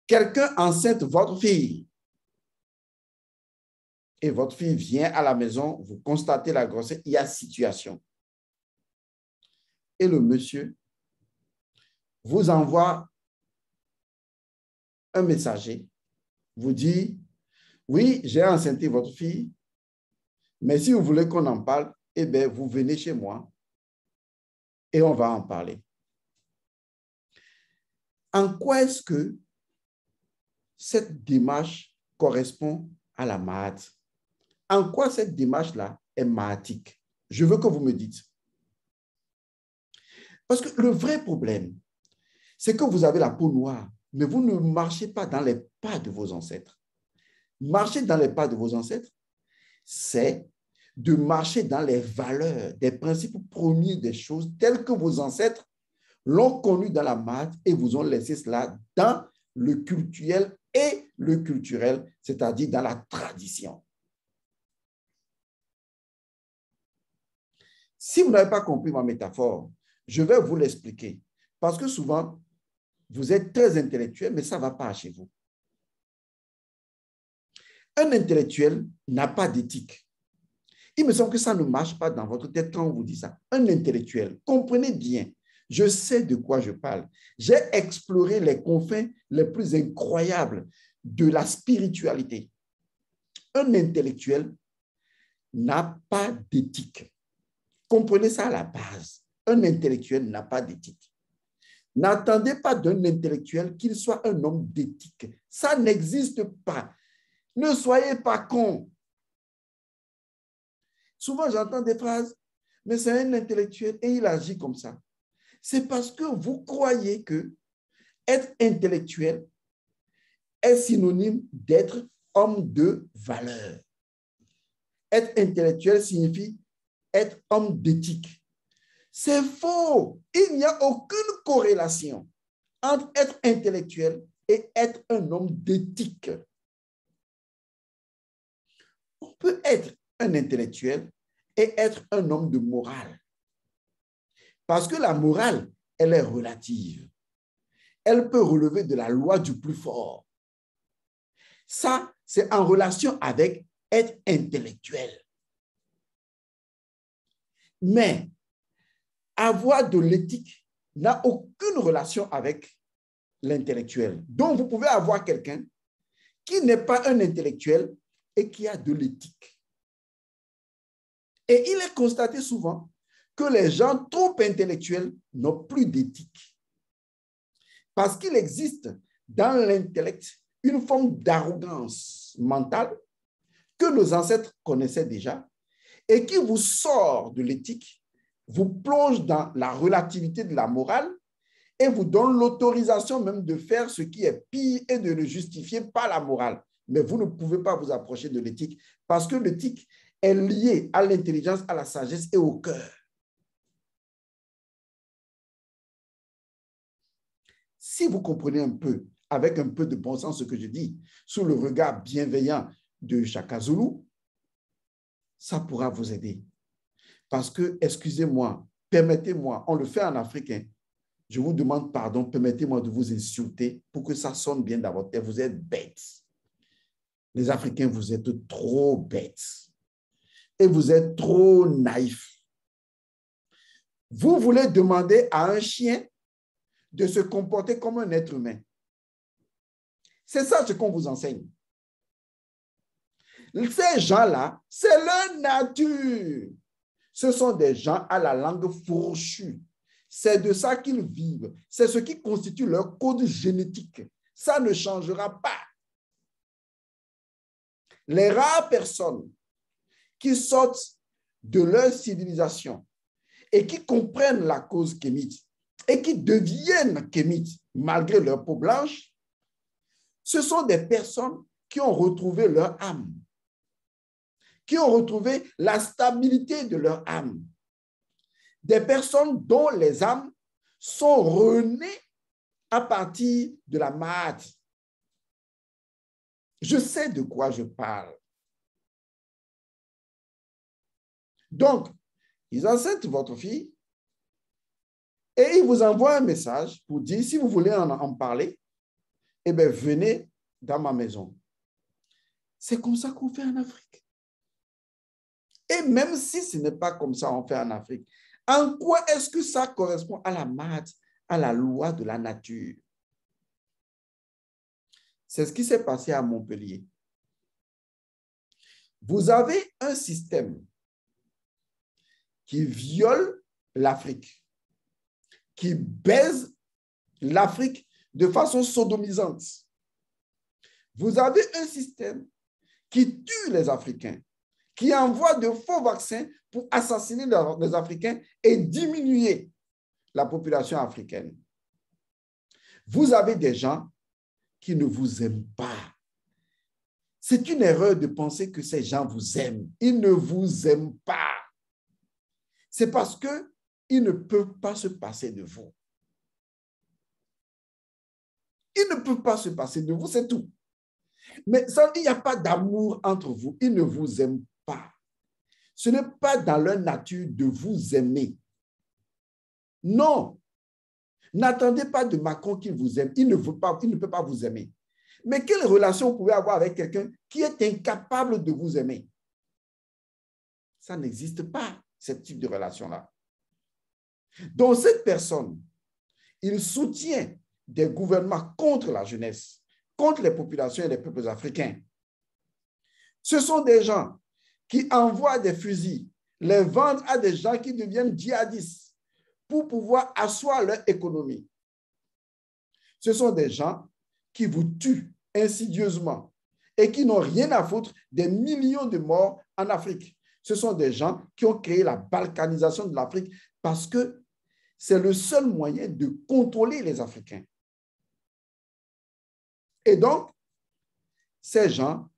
Quelqu'un enceinte votre fille et votre fille vient à la maison, vous constatez la grossesse, il y a situation. Et le monsieur vous envoie un messager, vous dit, oui, j'ai enceinté votre fille, mais si vous voulez qu'on en parle, eh bien, vous venez chez moi et on va en parler. En quoi est-ce que cette démarche correspond à la Mahat? En quoi cette démarche-là est mahatique? Je veux que vous me dites. Parce que le vrai problème, c'est que vous avez la peau noire, mais vous ne marchez pas dans les pas de vos ancêtres. Marcher dans les pas de vos ancêtres, c'est de marcher dans les valeurs, des principes premiers des choses tels que vos ancêtres l'ont connu dans la maths et vous ont laissé cela dans le cultuel et le culturel, c'est-à-dire dans la tradition. Si vous n'avez pas compris ma métaphore, je vais vous l'expliquer. Parce que souvent, vous êtes très intellectuel, mais ça ne va pas chez vous. Un intellectuel n'a pas d'éthique. Il me semble que ça ne marche pas dans votre tête quand on vous dit ça. Un intellectuel, comprenez bien, je sais de quoi je parle. J'ai exploré les confins les plus incroyables de la spiritualité. Un intellectuel n'a pas d'éthique. Comprenez ça à la base. Un intellectuel n'a pas d'éthique. N'attendez pas d'un intellectuel qu'il soit un homme d'éthique. Ça n'existe pas. Ne soyez pas con. Souvent, j'entends des phrases, mais c'est un intellectuel et il agit comme ça. C'est parce que vous croyez que être intellectuel est synonyme d'être homme de valeur. Être intellectuel signifie être homme d'éthique. C'est faux. Il n'y a aucune corrélation entre être intellectuel et être un homme d'éthique. On peut être un intellectuel et être un homme de morale. Parce que la morale, elle est relative. Elle peut relever de la loi du plus fort. Ça, c'est en relation avec être intellectuel. Mais avoir de l'éthique n'a aucune relation avec l'intellectuel. Donc, vous pouvez avoir quelqu'un qui n'est pas un intellectuel et qui a de l'éthique. Et il est constaté souvent que les gens trop intellectuels n'ont plus d'éthique. Parce qu'il existe dans l'intellect une forme d'arrogance mentale que nos ancêtres connaissaient déjà et qui vous sort de l'éthique, vous plonge dans la relativité de la morale et vous donne l'autorisation même de faire ce qui est pire et de le justifier par la morale. Mais vous ne pouvez pas vous approcher de l'éthique parce que l'éthique est liée à l'intelligence, à la sagesse et au cœur. Si vous comprenez un peu, avec un peu de bon sens ce que je dis, sous le regard bienveillant de Shaka Zulu, ça pourra vous aider. Parce que, excusez-moi, permettez-moi, on le fait en africain, je vous demande pardon, permettez-moi de vous insulter pour que ça sonne bien dans votre tête. Vous êtes bêtes. Les Africains, vous êtes trop bêtes. Et vous êtes trop naïfs. Vous voulez demander à un chien de se comporter comme un être humain. C'est ça ce qu'on vous enseigne. Ces gens-là, c'est leur nature. Ce sont des gens à la langue fourchue. C'est de ça qu'ils vivent. C'est ce qui constitue leur code génétique. Ça ne changera pas. Les rares personnes qui sortent de leur civilisation et qui comprennent la cause kémite et qui deviennent kémites malgré leur peau blanche, ce sont des personnes qui ont retrouvé leur âme, qui ont retrouvé la stabilité de leur âme. Des personnes dont les âmes sont renées à partir de la maths. Je sais de quoi je parle. Donc, ils enseignent votre fille et ils vous envoient un message pour dire, si vous voulez en parler, eh bien, venez dans ma maison. C'est comme ça qu'on fait en Afrique. Et même si ce n'est pas comme ça qu'on fait en Afrique, en quoi est-ce que ça correspond à la maths, à la loi de la nature? C'est ce qui s'est passé à Montpellier. Vous avez un système qui viole l'Afrique, qui baise l'Afrique de façon sodomisante. Vous avez un système qui tue les Africains, qui envoie de faux vaccins pour assassiner les Africains et diminuer la population africaine. Vous avez des gens qui ne vous aiment pas. C'est une erreur de penser que ces gens vous aiment. Ils ne vous aiment pas. C'est parce qu'ils ne peuvent pas se passer de vous. Ils ne peuvent pas se passer de vous, c'est tout. Mais ça, il n'y a pas d'amour entre vous. Ils ne vous aiment pas. Ce n'est pas dans leur nature de vous aimer. Non. N'attendez pas de Macron qu'il vous aime. Il ne peut pas vous aimer. Mais quelle relation vous pouvez avoir avec quelqu'un qui est incapable de vous aimer? Ça n'existe pas, ce type de relation-là. Donc, cette personne, il soutient des gouvernements contre la jeunesse, contre les populations et les peuples africains. Ce sont des gens qui envoient des fusils, les vendent à des gens qui deviennent djihadistes pour pouvoir asseoir leur économie. Ce sont des gens qui vous tuent insidieusement et qui n'ont rien à foutre des millions de morts en Afrique. Ce sont des gens qui ont créé la balkanisation de l'Afrique parce que c'est le seul moyen de contrôler les Africains. Et donc, ces gens,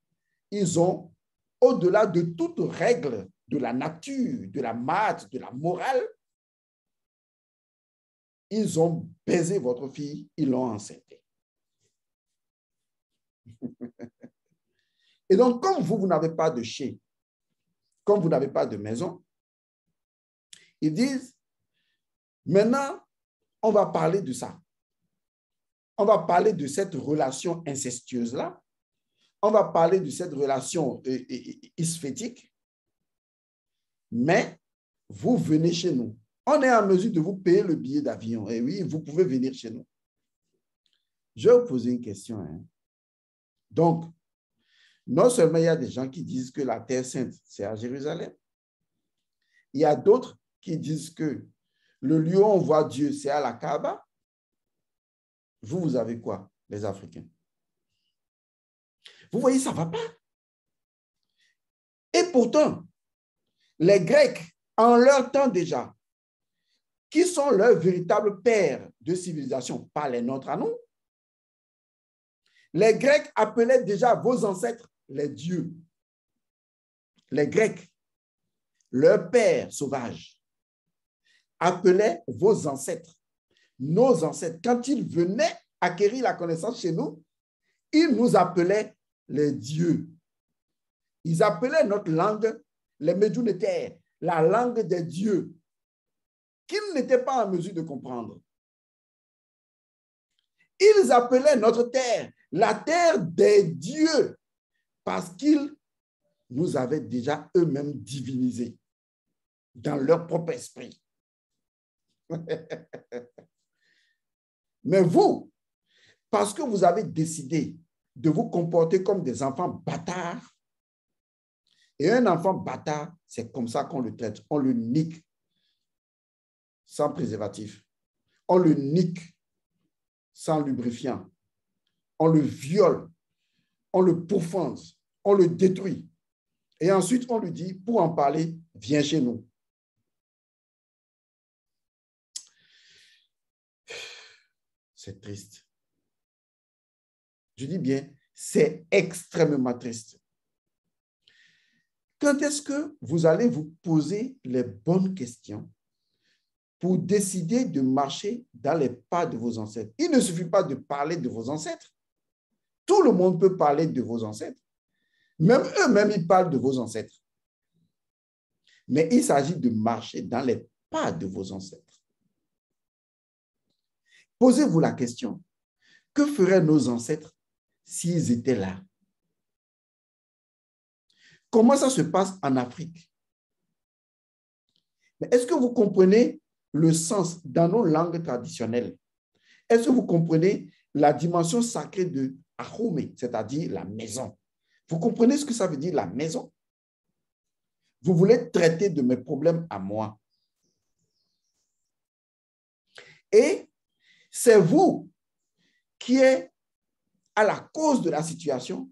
ils ont, au-delà de toute règle de la nature, de la maths, de la morale, ils ont baisé votre fille, ils l'ont enceintée. Et donc, comme vous n'avez pas de chien, comme vous n'avez pas de maison, ils disent, maintenant, on va parler de ça. On va parler de cette relation incestueuse-là. On va parler de cette relation isphétique. Mais vous venez chez nous. On est en mesure de vous payer le billet d'avion. Et oui, vous pouvez venir chez nous. Je vais vous poser une question. Hein. Donc, non seulement il y a des gens qui disent que la Terre Sainte, c'est à Jérusalem. Il y a d'autres qui disent que le lieu où on voit Dieu, c'est à la Kaaba. Vous avez quoi, les Africains? Vous voyez, ça ne va pas. Et pourtant, les Grecs, en leur temps déjà, qui sont leurs véritables pères de civilisation, pas les nôtres à nous, les Grecs appelaient déjà vos ancêtres les dieux. Les Grecs, leurs pères sauvages, appelaient vos ancêtres, nos ancêtres. Quand ils venaient acquérir la connaissance chez nous, ils nous appelaient les dieux. Ils appelaient notre langue les Médounétaires, la langue des dieux, qu'ils n'étaient pas en mesure de comprendre. Ils appelaient notre terre la terre des dieux parce qu'ils nous avaient déjà eux-mêmes divinisés dans leur propre esprit. Mais vous, parce que vous avez décidé de vous comporter comme des enfants bâtards, et un enfant bâtard, c'est comme ça qu'on le traite, on le nique sans préservatif, on le nique sans lubrifiant, on le viole, on le pourfende, on le détruit. Et ensuite, on lui dit, pour en parler, viens chez nous. C'est triste. Je dis bien, c'est extrêmement triste. Quand est-ce que vous allez vous poser les bonnes questions pour décider de marcher dans les pas de vos ancêtres? Il ne suffit pas de parler de vos ancêtres. Tout le monde peut parler de vos ancêtres. Même eux-mêmes, ils parlent de vos ancêtres. Mais il s'agit de marcher dans les pas de vos ancêtres. Posez-vous la question, que feraient nos ancêtres s'ils étaient là? Comment ça se passe en Afrique? Mais est-ce que vous comprenez le sens dans nos langues traditionnelles? Est-ce que vous comprenez la dimension sacrée de Ahome, c'est-à-dire la maison? Vous comprenez ce que ça veut dire, la maison? Vous voulez traiter de mes problèmes à moi. Et c'est vous qui êtes à la cause de la situation.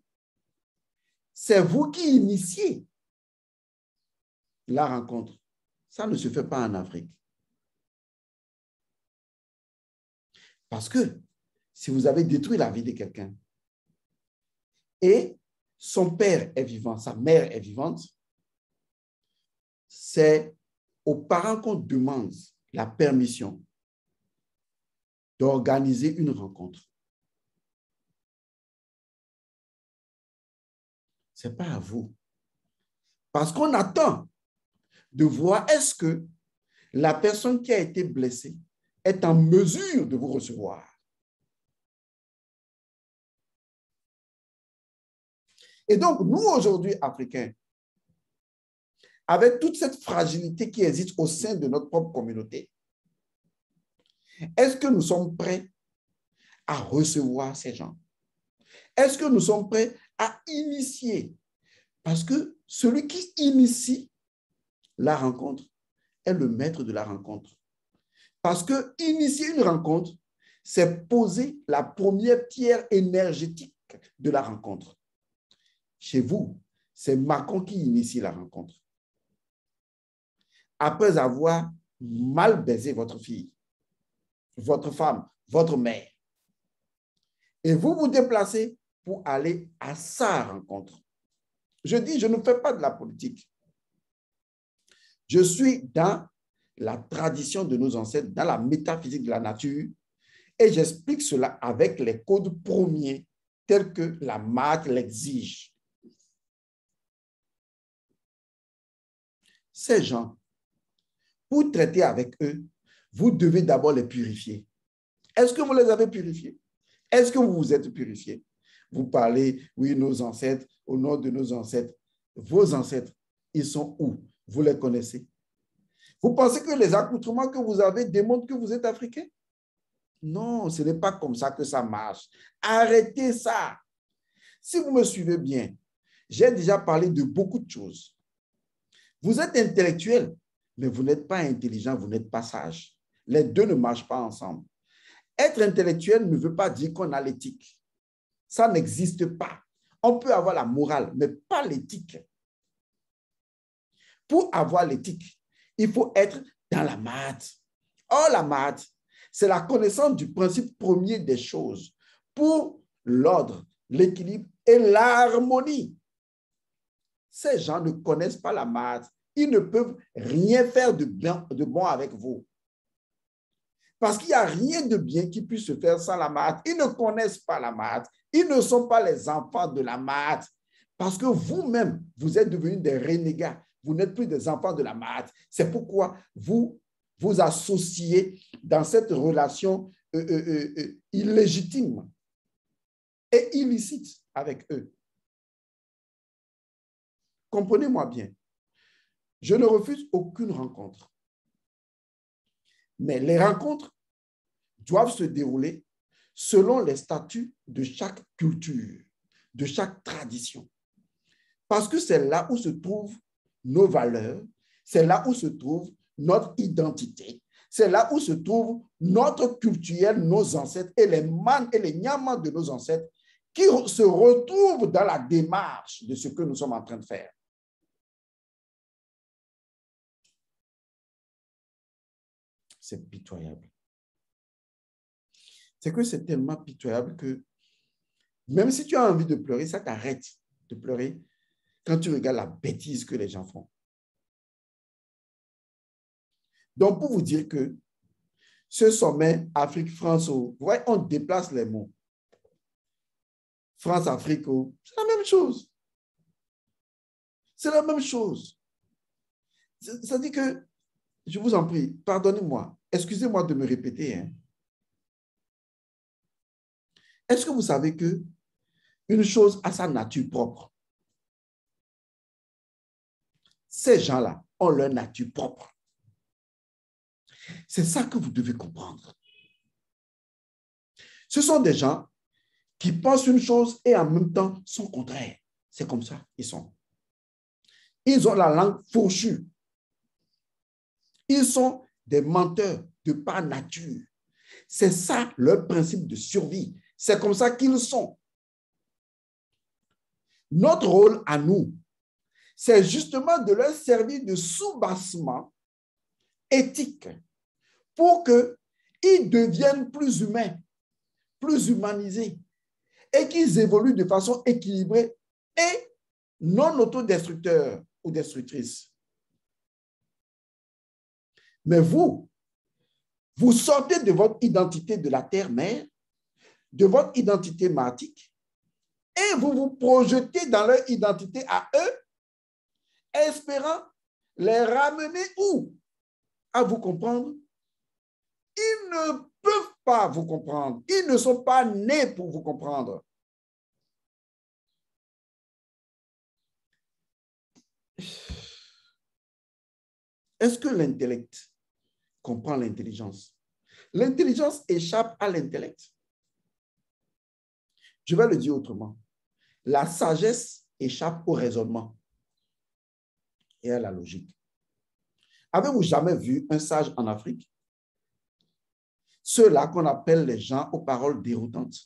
C'est vous qui initiez la rencontre. Ça ne se fait pas en Afrique. Parce que si vous avez détruit la vie de quelqu'un et son père est vivant, sa mère est vivante, c'est aux parents qu'on demande la permission d'organiser une rencontre. Ce n'est pas à vous. Parce qu'on attend de voir est-ce que la personne qui a été blessée est en mesure de vous recevoir. Et donc, nous, aujourd'hui, Africains, avec toute cette fragilité qui existe au sein de notre propre communauté, est-ce que nous sommes prêts à recevoir ces gens? Est-ce que nous sommes prêts à initier? Parce que celui qui initie la rencontre est le maître de la rencontre. Parce que initier une rencontre, c'est poser la première pierre énergétique de la rencontre. Chez vous, c'est Macron qui initie la rencontre. Après avoir mal baisé votre fille, votre femme, votre mère. Et vous vous déplacez pour aller à sa rencontre. Je dis, je ne fais pas de la politique. Je suis dans la tradition de nos ancêtres, dans la métaphysique de la nature, et j'explique cela avec les codes premiers tels que la marque l'exige. Ces gens, pour traiter avec eux, vous devez d'abord les purifier. Est-ce que vous les avez purifiés? Est-ce que vous vous êtes purifiés? Vous parlez, oui, nos ancêtres, au nom de nos ancêtres. Vos ancêtres, ils sont où? Vous les connaissez? Vous pensez que les accoutrements que vous avez démontrent que vous êtes africain? Non, ce n'est pas comme ça que ça marche. Arrêtez ça. Si vous me suivez bien, j'ai déjà parlé de beaucoup de choses. Vous êtes intellectuel, mais vous n'êtes pas intelligent, vous n'êtes pas sage. Les deux ne marchent pas ensemble. Être intellectuel ne veut pas dire qu'on a l'éthique. Ça n'existe pas. On peut avoir la morale, mais pas l'éthique. Pour avoir l'éthique, il faut être dans la maths. Or, la maths, c'est la connaissance du principe premier des choses pour l'ordre, l'équilibre et l'harmonie. Ces gens ne connaissent pas la maths. Ils ne peuvent rien faire de bon avec vous. Parce qu'il n'y a rien de bien qui puisse se faire sans la maths. Ils ne connaissent pas la maths. Ils ne sont pas les enfants de la maths. Parce que vous-même, vous êtes devenus des renégats. Vous n'êtes plus des enfants de la maths. C'est pourquoi vous vous associez dans cette relation illégitime et illicite avec eux. Comprenez-moi bien. Je ne refuse aucune rencontre. Mais les rencontres doivent se dérouler selon les statuts de chaque culture, de chaque tradition. Parce que c'est là où se trouvent nos valeurs, c'est là où se trouve notre identité, c'est là où se trouve notre culturel, nos ancêtres et les man et les nyaman de nos ancêtres qui se retrouvent dans la démarche de ce que nous sommes en train de faire. C'est pitoyable. C'est que c'est tellement pitoyable que même si tu as envie de pleurer, ça t'arrête de pleurer quand tu regardes la bêtise que les gens font. Donc, pour vous dire que ce sommet Afrique-France, vous voyez, on déplace les mots. France-Afrique, c'est la même chose. C'est la même chose. Ça dit que, je vous en prie, pardonnez-moi, excusez-moi de me répéter. Hein. Est-ce que vous savez que une chose a sa nature propre? Ces gens-là ont leur nature propre. C'est ça que vous devez comprendre. Ce sont des gens qui pensent une chose et en même temps sont contraires. C'est comme ça ils sont. Ils ont la langue fourchue. Ils sont des menteurs de par nature. C'est ça leur principe de survie. C'est comme ça qu'ils sont. Notre rôle à nous, c'est justement de leur servir de soubassement éthique pour qu'ils deviennent plus humains, plus humanisés et qu'ils évoluent de façon équilibrée et non autodestructeurs ou destructrices. Mais vous sortez de votre identité de la terre-mère, de votre identité martique Et vous vous projetez dans leur identité à eux, espérant les ramener où? À vous comprendre. Ils ne peuvent pas vous comprendre. Ils ne sont pas nés pour vous comprendre. Est-ce que l'intellect comprend l'intelligence? L'intelligence échappe à l'intellect. Je vais le dire autrement. La sagesse échappe au raisonnement et à la logique. Avez-vous jamais vu un sage en Afrique? Ceux-là qu'on appelle les gens aux paroles déroutantes.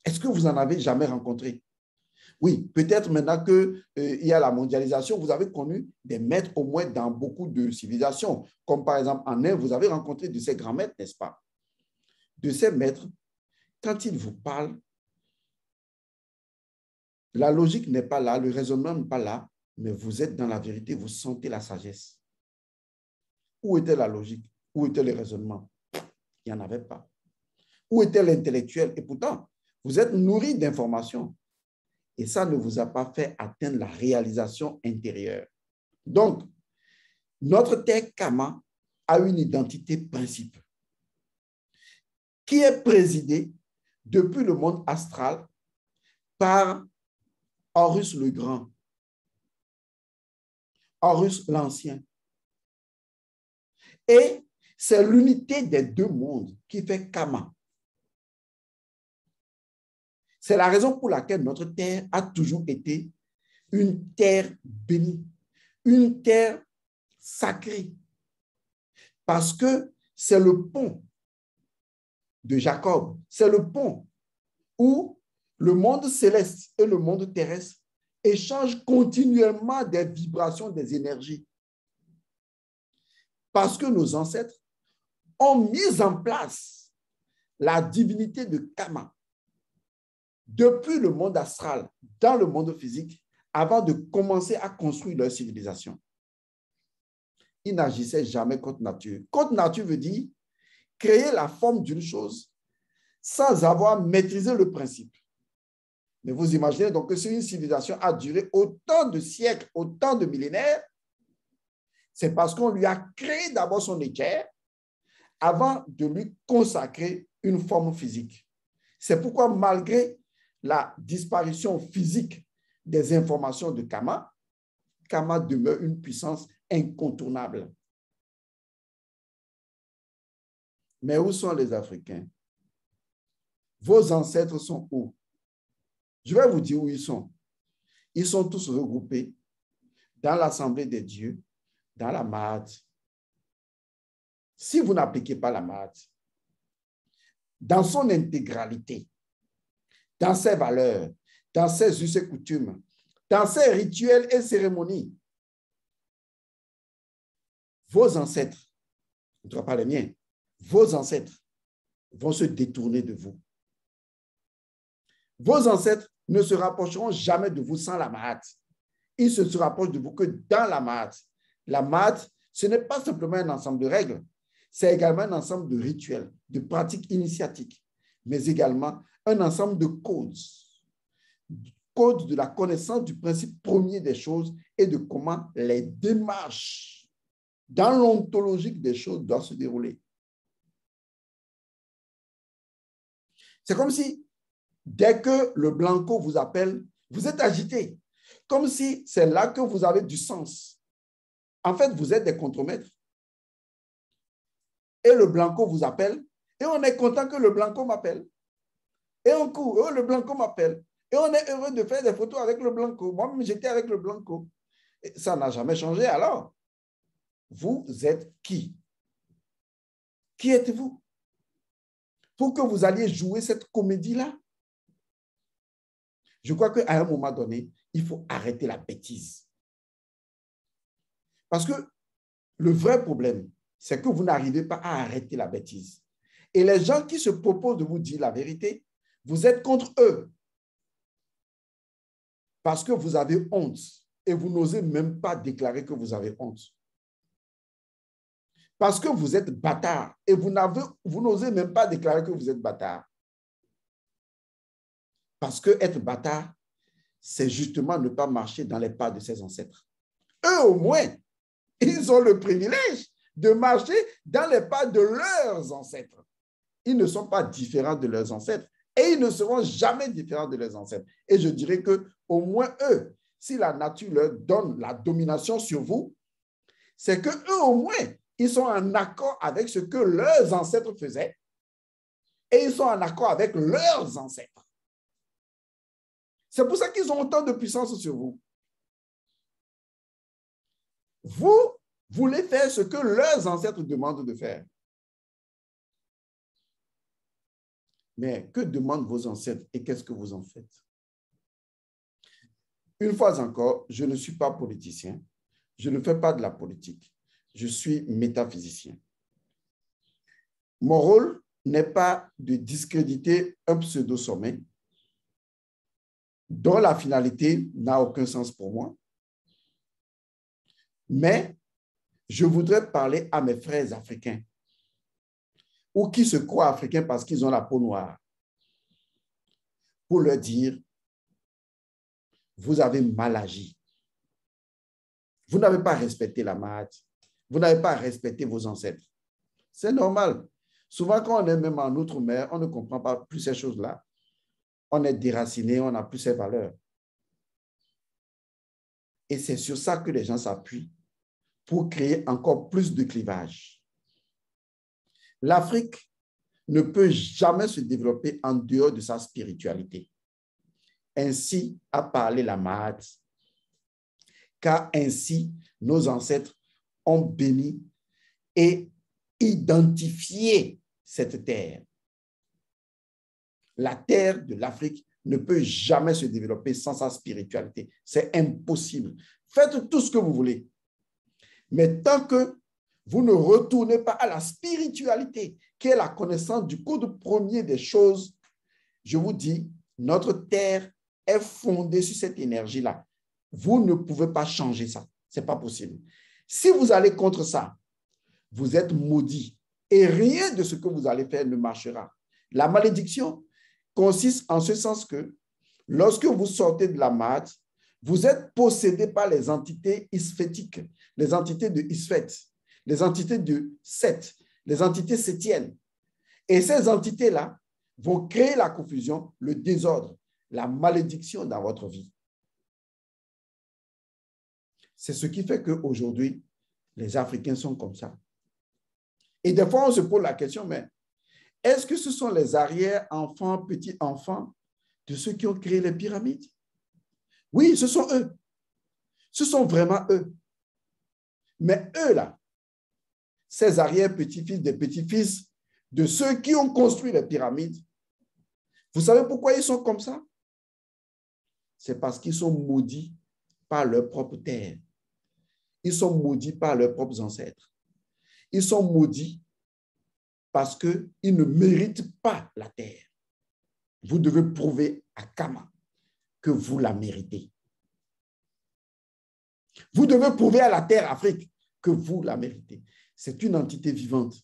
Est-ce que vous en avez jamais rencontré? Oui, peut-être maintenant qu'il y a la mondialisation, vous avez connu des maîtres au moins dans beaucoup de civilisations. Comme par exemple en Inde, vous avez rencontré de ces grands maîtres, n'est-ce pas? De ces maîtres, quand ils vous parlent, la logique n'est pas là, le raisonnement n'est pas là, mais vous êtes dans la vérité, vous sentez la sagesse. Où était la logique? Où était le raisonnement? Il n'y en avait pas. Où était l'intellectuel? Et pourtant, vous êtes nourri d'informations. Et ça ne vous a pas fait atteindre la réalisation intérieure. Donc, notre terre Kama a une identité principe qui est présidée depuis le monde astral par Horus le Grand, Horus l'Ancien. Et c'est l'unité des deux mondes qui fait Kama. C'est la raison pour laquelle notre terre a toujours été une terre bénie, une terre sacrée. Parce que c'est le pont de Jacob, c'est le pont où le monde céleste et le monde terrestre échangent continuellement des vibrations, des énergies. Parce que nos ancêtres ont mis en place la divinité de Kama depuis le monde astral, dans le monde physique, avant de commencer à construire leur civilisation. Ils n'agissaient jamais contre nature. Contre nature veut dire créer la forme d'une chose sans avoir maîtrisé le principe. Mais vous imaginez donc que si une civilisation a duré autant de siècles, autant de millénaires, c'est parce qu'on lui a créé d'abord son équerre avant de lui consacrer une forme physique. C'est pourquoi malgré la disparition physique des informations de Kama, Kama demeure une puissance incontournable. Mais où sont les Africains? Vos ancêtres sont où? Je vais vous dire où ils sont. Ils sont tous regroupés dans l'Assemblée des dieux, dans la Mahad. Si vous n'appliquez pas la Mahad, dans son intégralité, dans ses valeurs, dans ses us et coutumes, dans ses rituels et cérémonies, vos ancêtres, ne doit pas les miens, vos ancêtres vont se détourner de vous. Vos ancêtres ne se rapprocheront jamais de vous sans la Mahad. Ils se rapprochent de vous que dans la Mahad. La Mahad, ce n'est pas simplement un ensemble de règles, c'est également un ensemble de rituels, de pratiques initiatiques, mais également un ensemble de codes. Code de la connaissance du principe premier des choses et de comment les démarches dans l'ontologique des choses doivent se dérouler. C'est comme si, dès que le blanco vous appelle, vous êtes agité, comme si c'est là que vous avez du sens. En fait, vous êtes des contremaîtres. Et le blanco vous appelle, et on est content que le blanco m'appelle. Et on court, oh, le blanco m'appelle. Et on est heureux de faire des photos avec le blanco. Moi-même, j'étais avec le blanco. Et ça n'a jamais changé alors. Vous êtes qui? Qui êtes-vous? Pour que vous alliez jouer cette comédie-là. Je crois qu'à un moment donné, il faut arrêter la bêtise. Parce que le vrai problème, c'est que vous n'arrivez pas à arrêter la bêtise. Et les gens qui se proposent de vous dire la vérité, vous êtes contre eux. Parce que vous avez honte et vous n'osez même pas déclarer que vous avez honte. Parce que vous êtes bâtard et vous n'osez même pas déclarer que vous êtes bâtard. Parce que être bâtard, c'est justement ne pas marcher dans les pas de ses ancêtres. Eux, au moins, ils ont le privilège de marcher dans les pas de leurs ancêtres. Ils ne sont pas différents de leurs ancêtres et ils ne seront jamais différents de leurs ancêtres. Et je dirais qu'au moins eux, si la nature leur donne la domination sur vous, c'est qu'eux, au moins, ils sont en accord avec ce que leurs ancêtres faisaient et ils sont en accord avec leurs ancêtres. C'est pour ça qu'ils ont autant de puissance sur vous. Vous voulez faire ce que leurs ancêtres demandent de faire. Mais que demandent vos ancêtres et qu'est-ce que vous en faites? Une fois encore, je ne suis pas politicien. Je ne fais pas de la politique. Je suis métaphysicien. Mon rôle n'est pas de discréditer un pseudo-sommet dont la finalité n'a aucun sens pour moi. Mais je voudrais parler à mes frères africains ou qui se croient africains parce qu'ils ont la peau noire pour leur dire, vous avez mal agi. Vous n'avez pas respecté la Mahat. Vous n'avez pas respecté vos ancêtres. C'est normal. Souvent, quand on est même en outre-mer, on ne comprend pas plus ces choses-là. On est déraciné, on n'a plus ces valeurs. Et c'est sur ça que les gens s'appuient pour créer encore plus de clivages. L'Afrique ne peut jamais se développer en dehors de sa spiritualité. Ainsi a parlé la Mahat, car ainsi nos ancêtres ont béni et identifié cette terre. La terre de l'Afrique ne peut jamais se développer sans sa spiritualité. C'est impossible. Faites tout ce que vous voulez. Mais tant que vous ne retournez pas à la spiritualité, qui est la connaissance du code premier des choses, je vous dis, notre terre est fondée sur cette énergie-là. Vous ne pouvez pas changer ça. Ce n'est pas possible. Si vous allez contre ça, vous êtes maudit. Et rien de ce que vous allez faire ne marchera. La malédiction consiste en ce sens que lorsque vous sortez de la Mahat, vous êtes possédé par les entités isphétiques, les entités de Isphét, les entités de Seth, les entités sétiennes. Et ces entités-là vont créer la confusion, le désordre, la malédiction dans votre vie. C'est ce qui fait qu'aujourd'hui, les Africains sont comme ça. Et des fois, on se pose la question, mais est-ce que ce sont les arrière-enfants, petits-enfants de ceux qui ont créé les pyramides? Oui, ce sont eux. Ce sont vraiment eux. Mais eux, là, ces arrière-petits-fils des petits-fils de ceux qui ont construit les pyramides, vous savez pourquoi ils sont comme ça? C'est parce qu'ils sont maudits par leur propre terre. Ils sont maudits par leurs propres ancêtres. Ils sont maudits parce qu'ils ne méritent pas la terre. Vous devez prouver à Kama que vous la méritez. Vous devez prouver à la terre Afrique que vous la méritez. C'est une entité vivante.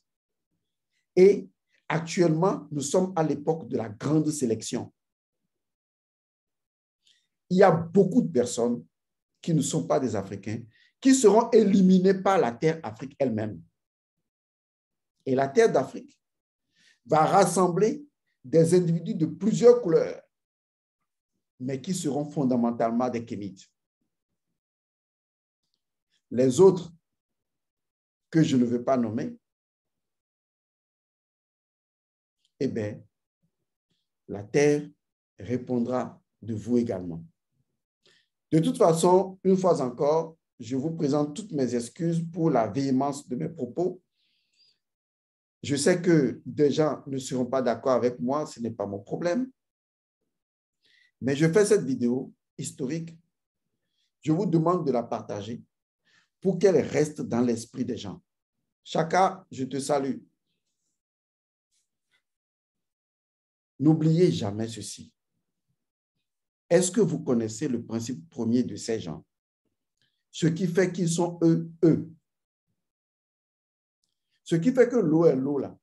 Et actuellement, nous sommes à l'époque de la grande sélection. Il y a beaucoup de personnes qui ne sont pas des Africains, qui seront éliminés par la terre Afrique elle-même. Et la terre d'Afrique va rassembler des individus de plusieurs couleurs, mais qui seront fondamentalement des Kémites. Les autres, que je ne veux pas nommer, eh bien, la terre répondra de vous également. De toute façon, une fois encore, je vous présente toutes mes excuses pour la véhémence de mes propos. Je sais que des gens ne seront pas d'accord avec moi, ce n'est pas mon problème. Mais je fais cette vidéo historique. Je vous demande de la partager pour qu'elle reste dans l'esprit des gens. Chaka, je te salue. N'oubliez jamais ceci. Est-ce que vous connaissez le principe premier de ces gens? Ce qui fait qu'ils sont eux, eux. Ce qui fait que l'eau est l'eau là.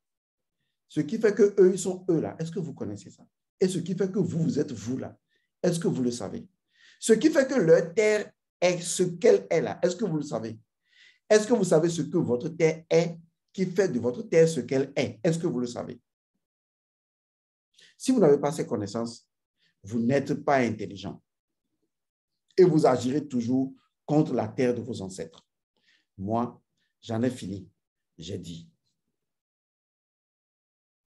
Ce qui fait que eux, ils sont eux là. Est-ce que vous connaissez ça? et ce qui fait que vous, vous êtes vous là. Est-ce que vous le savez? Ce qui fait que leur terre est ce qu'elle est là. Est-ce que vous le savez? Est-ce que vous savez ce que votre terre est qui fait de votre terre ce qu'elle est? Est-ce que vous le savez? Si vous n'avez pas ces connaissances, vous n'êtes pas intelligent et vous agirez toujours contre la terre de vos ancêtres. Moi, j'en ai fini. J'ai dit.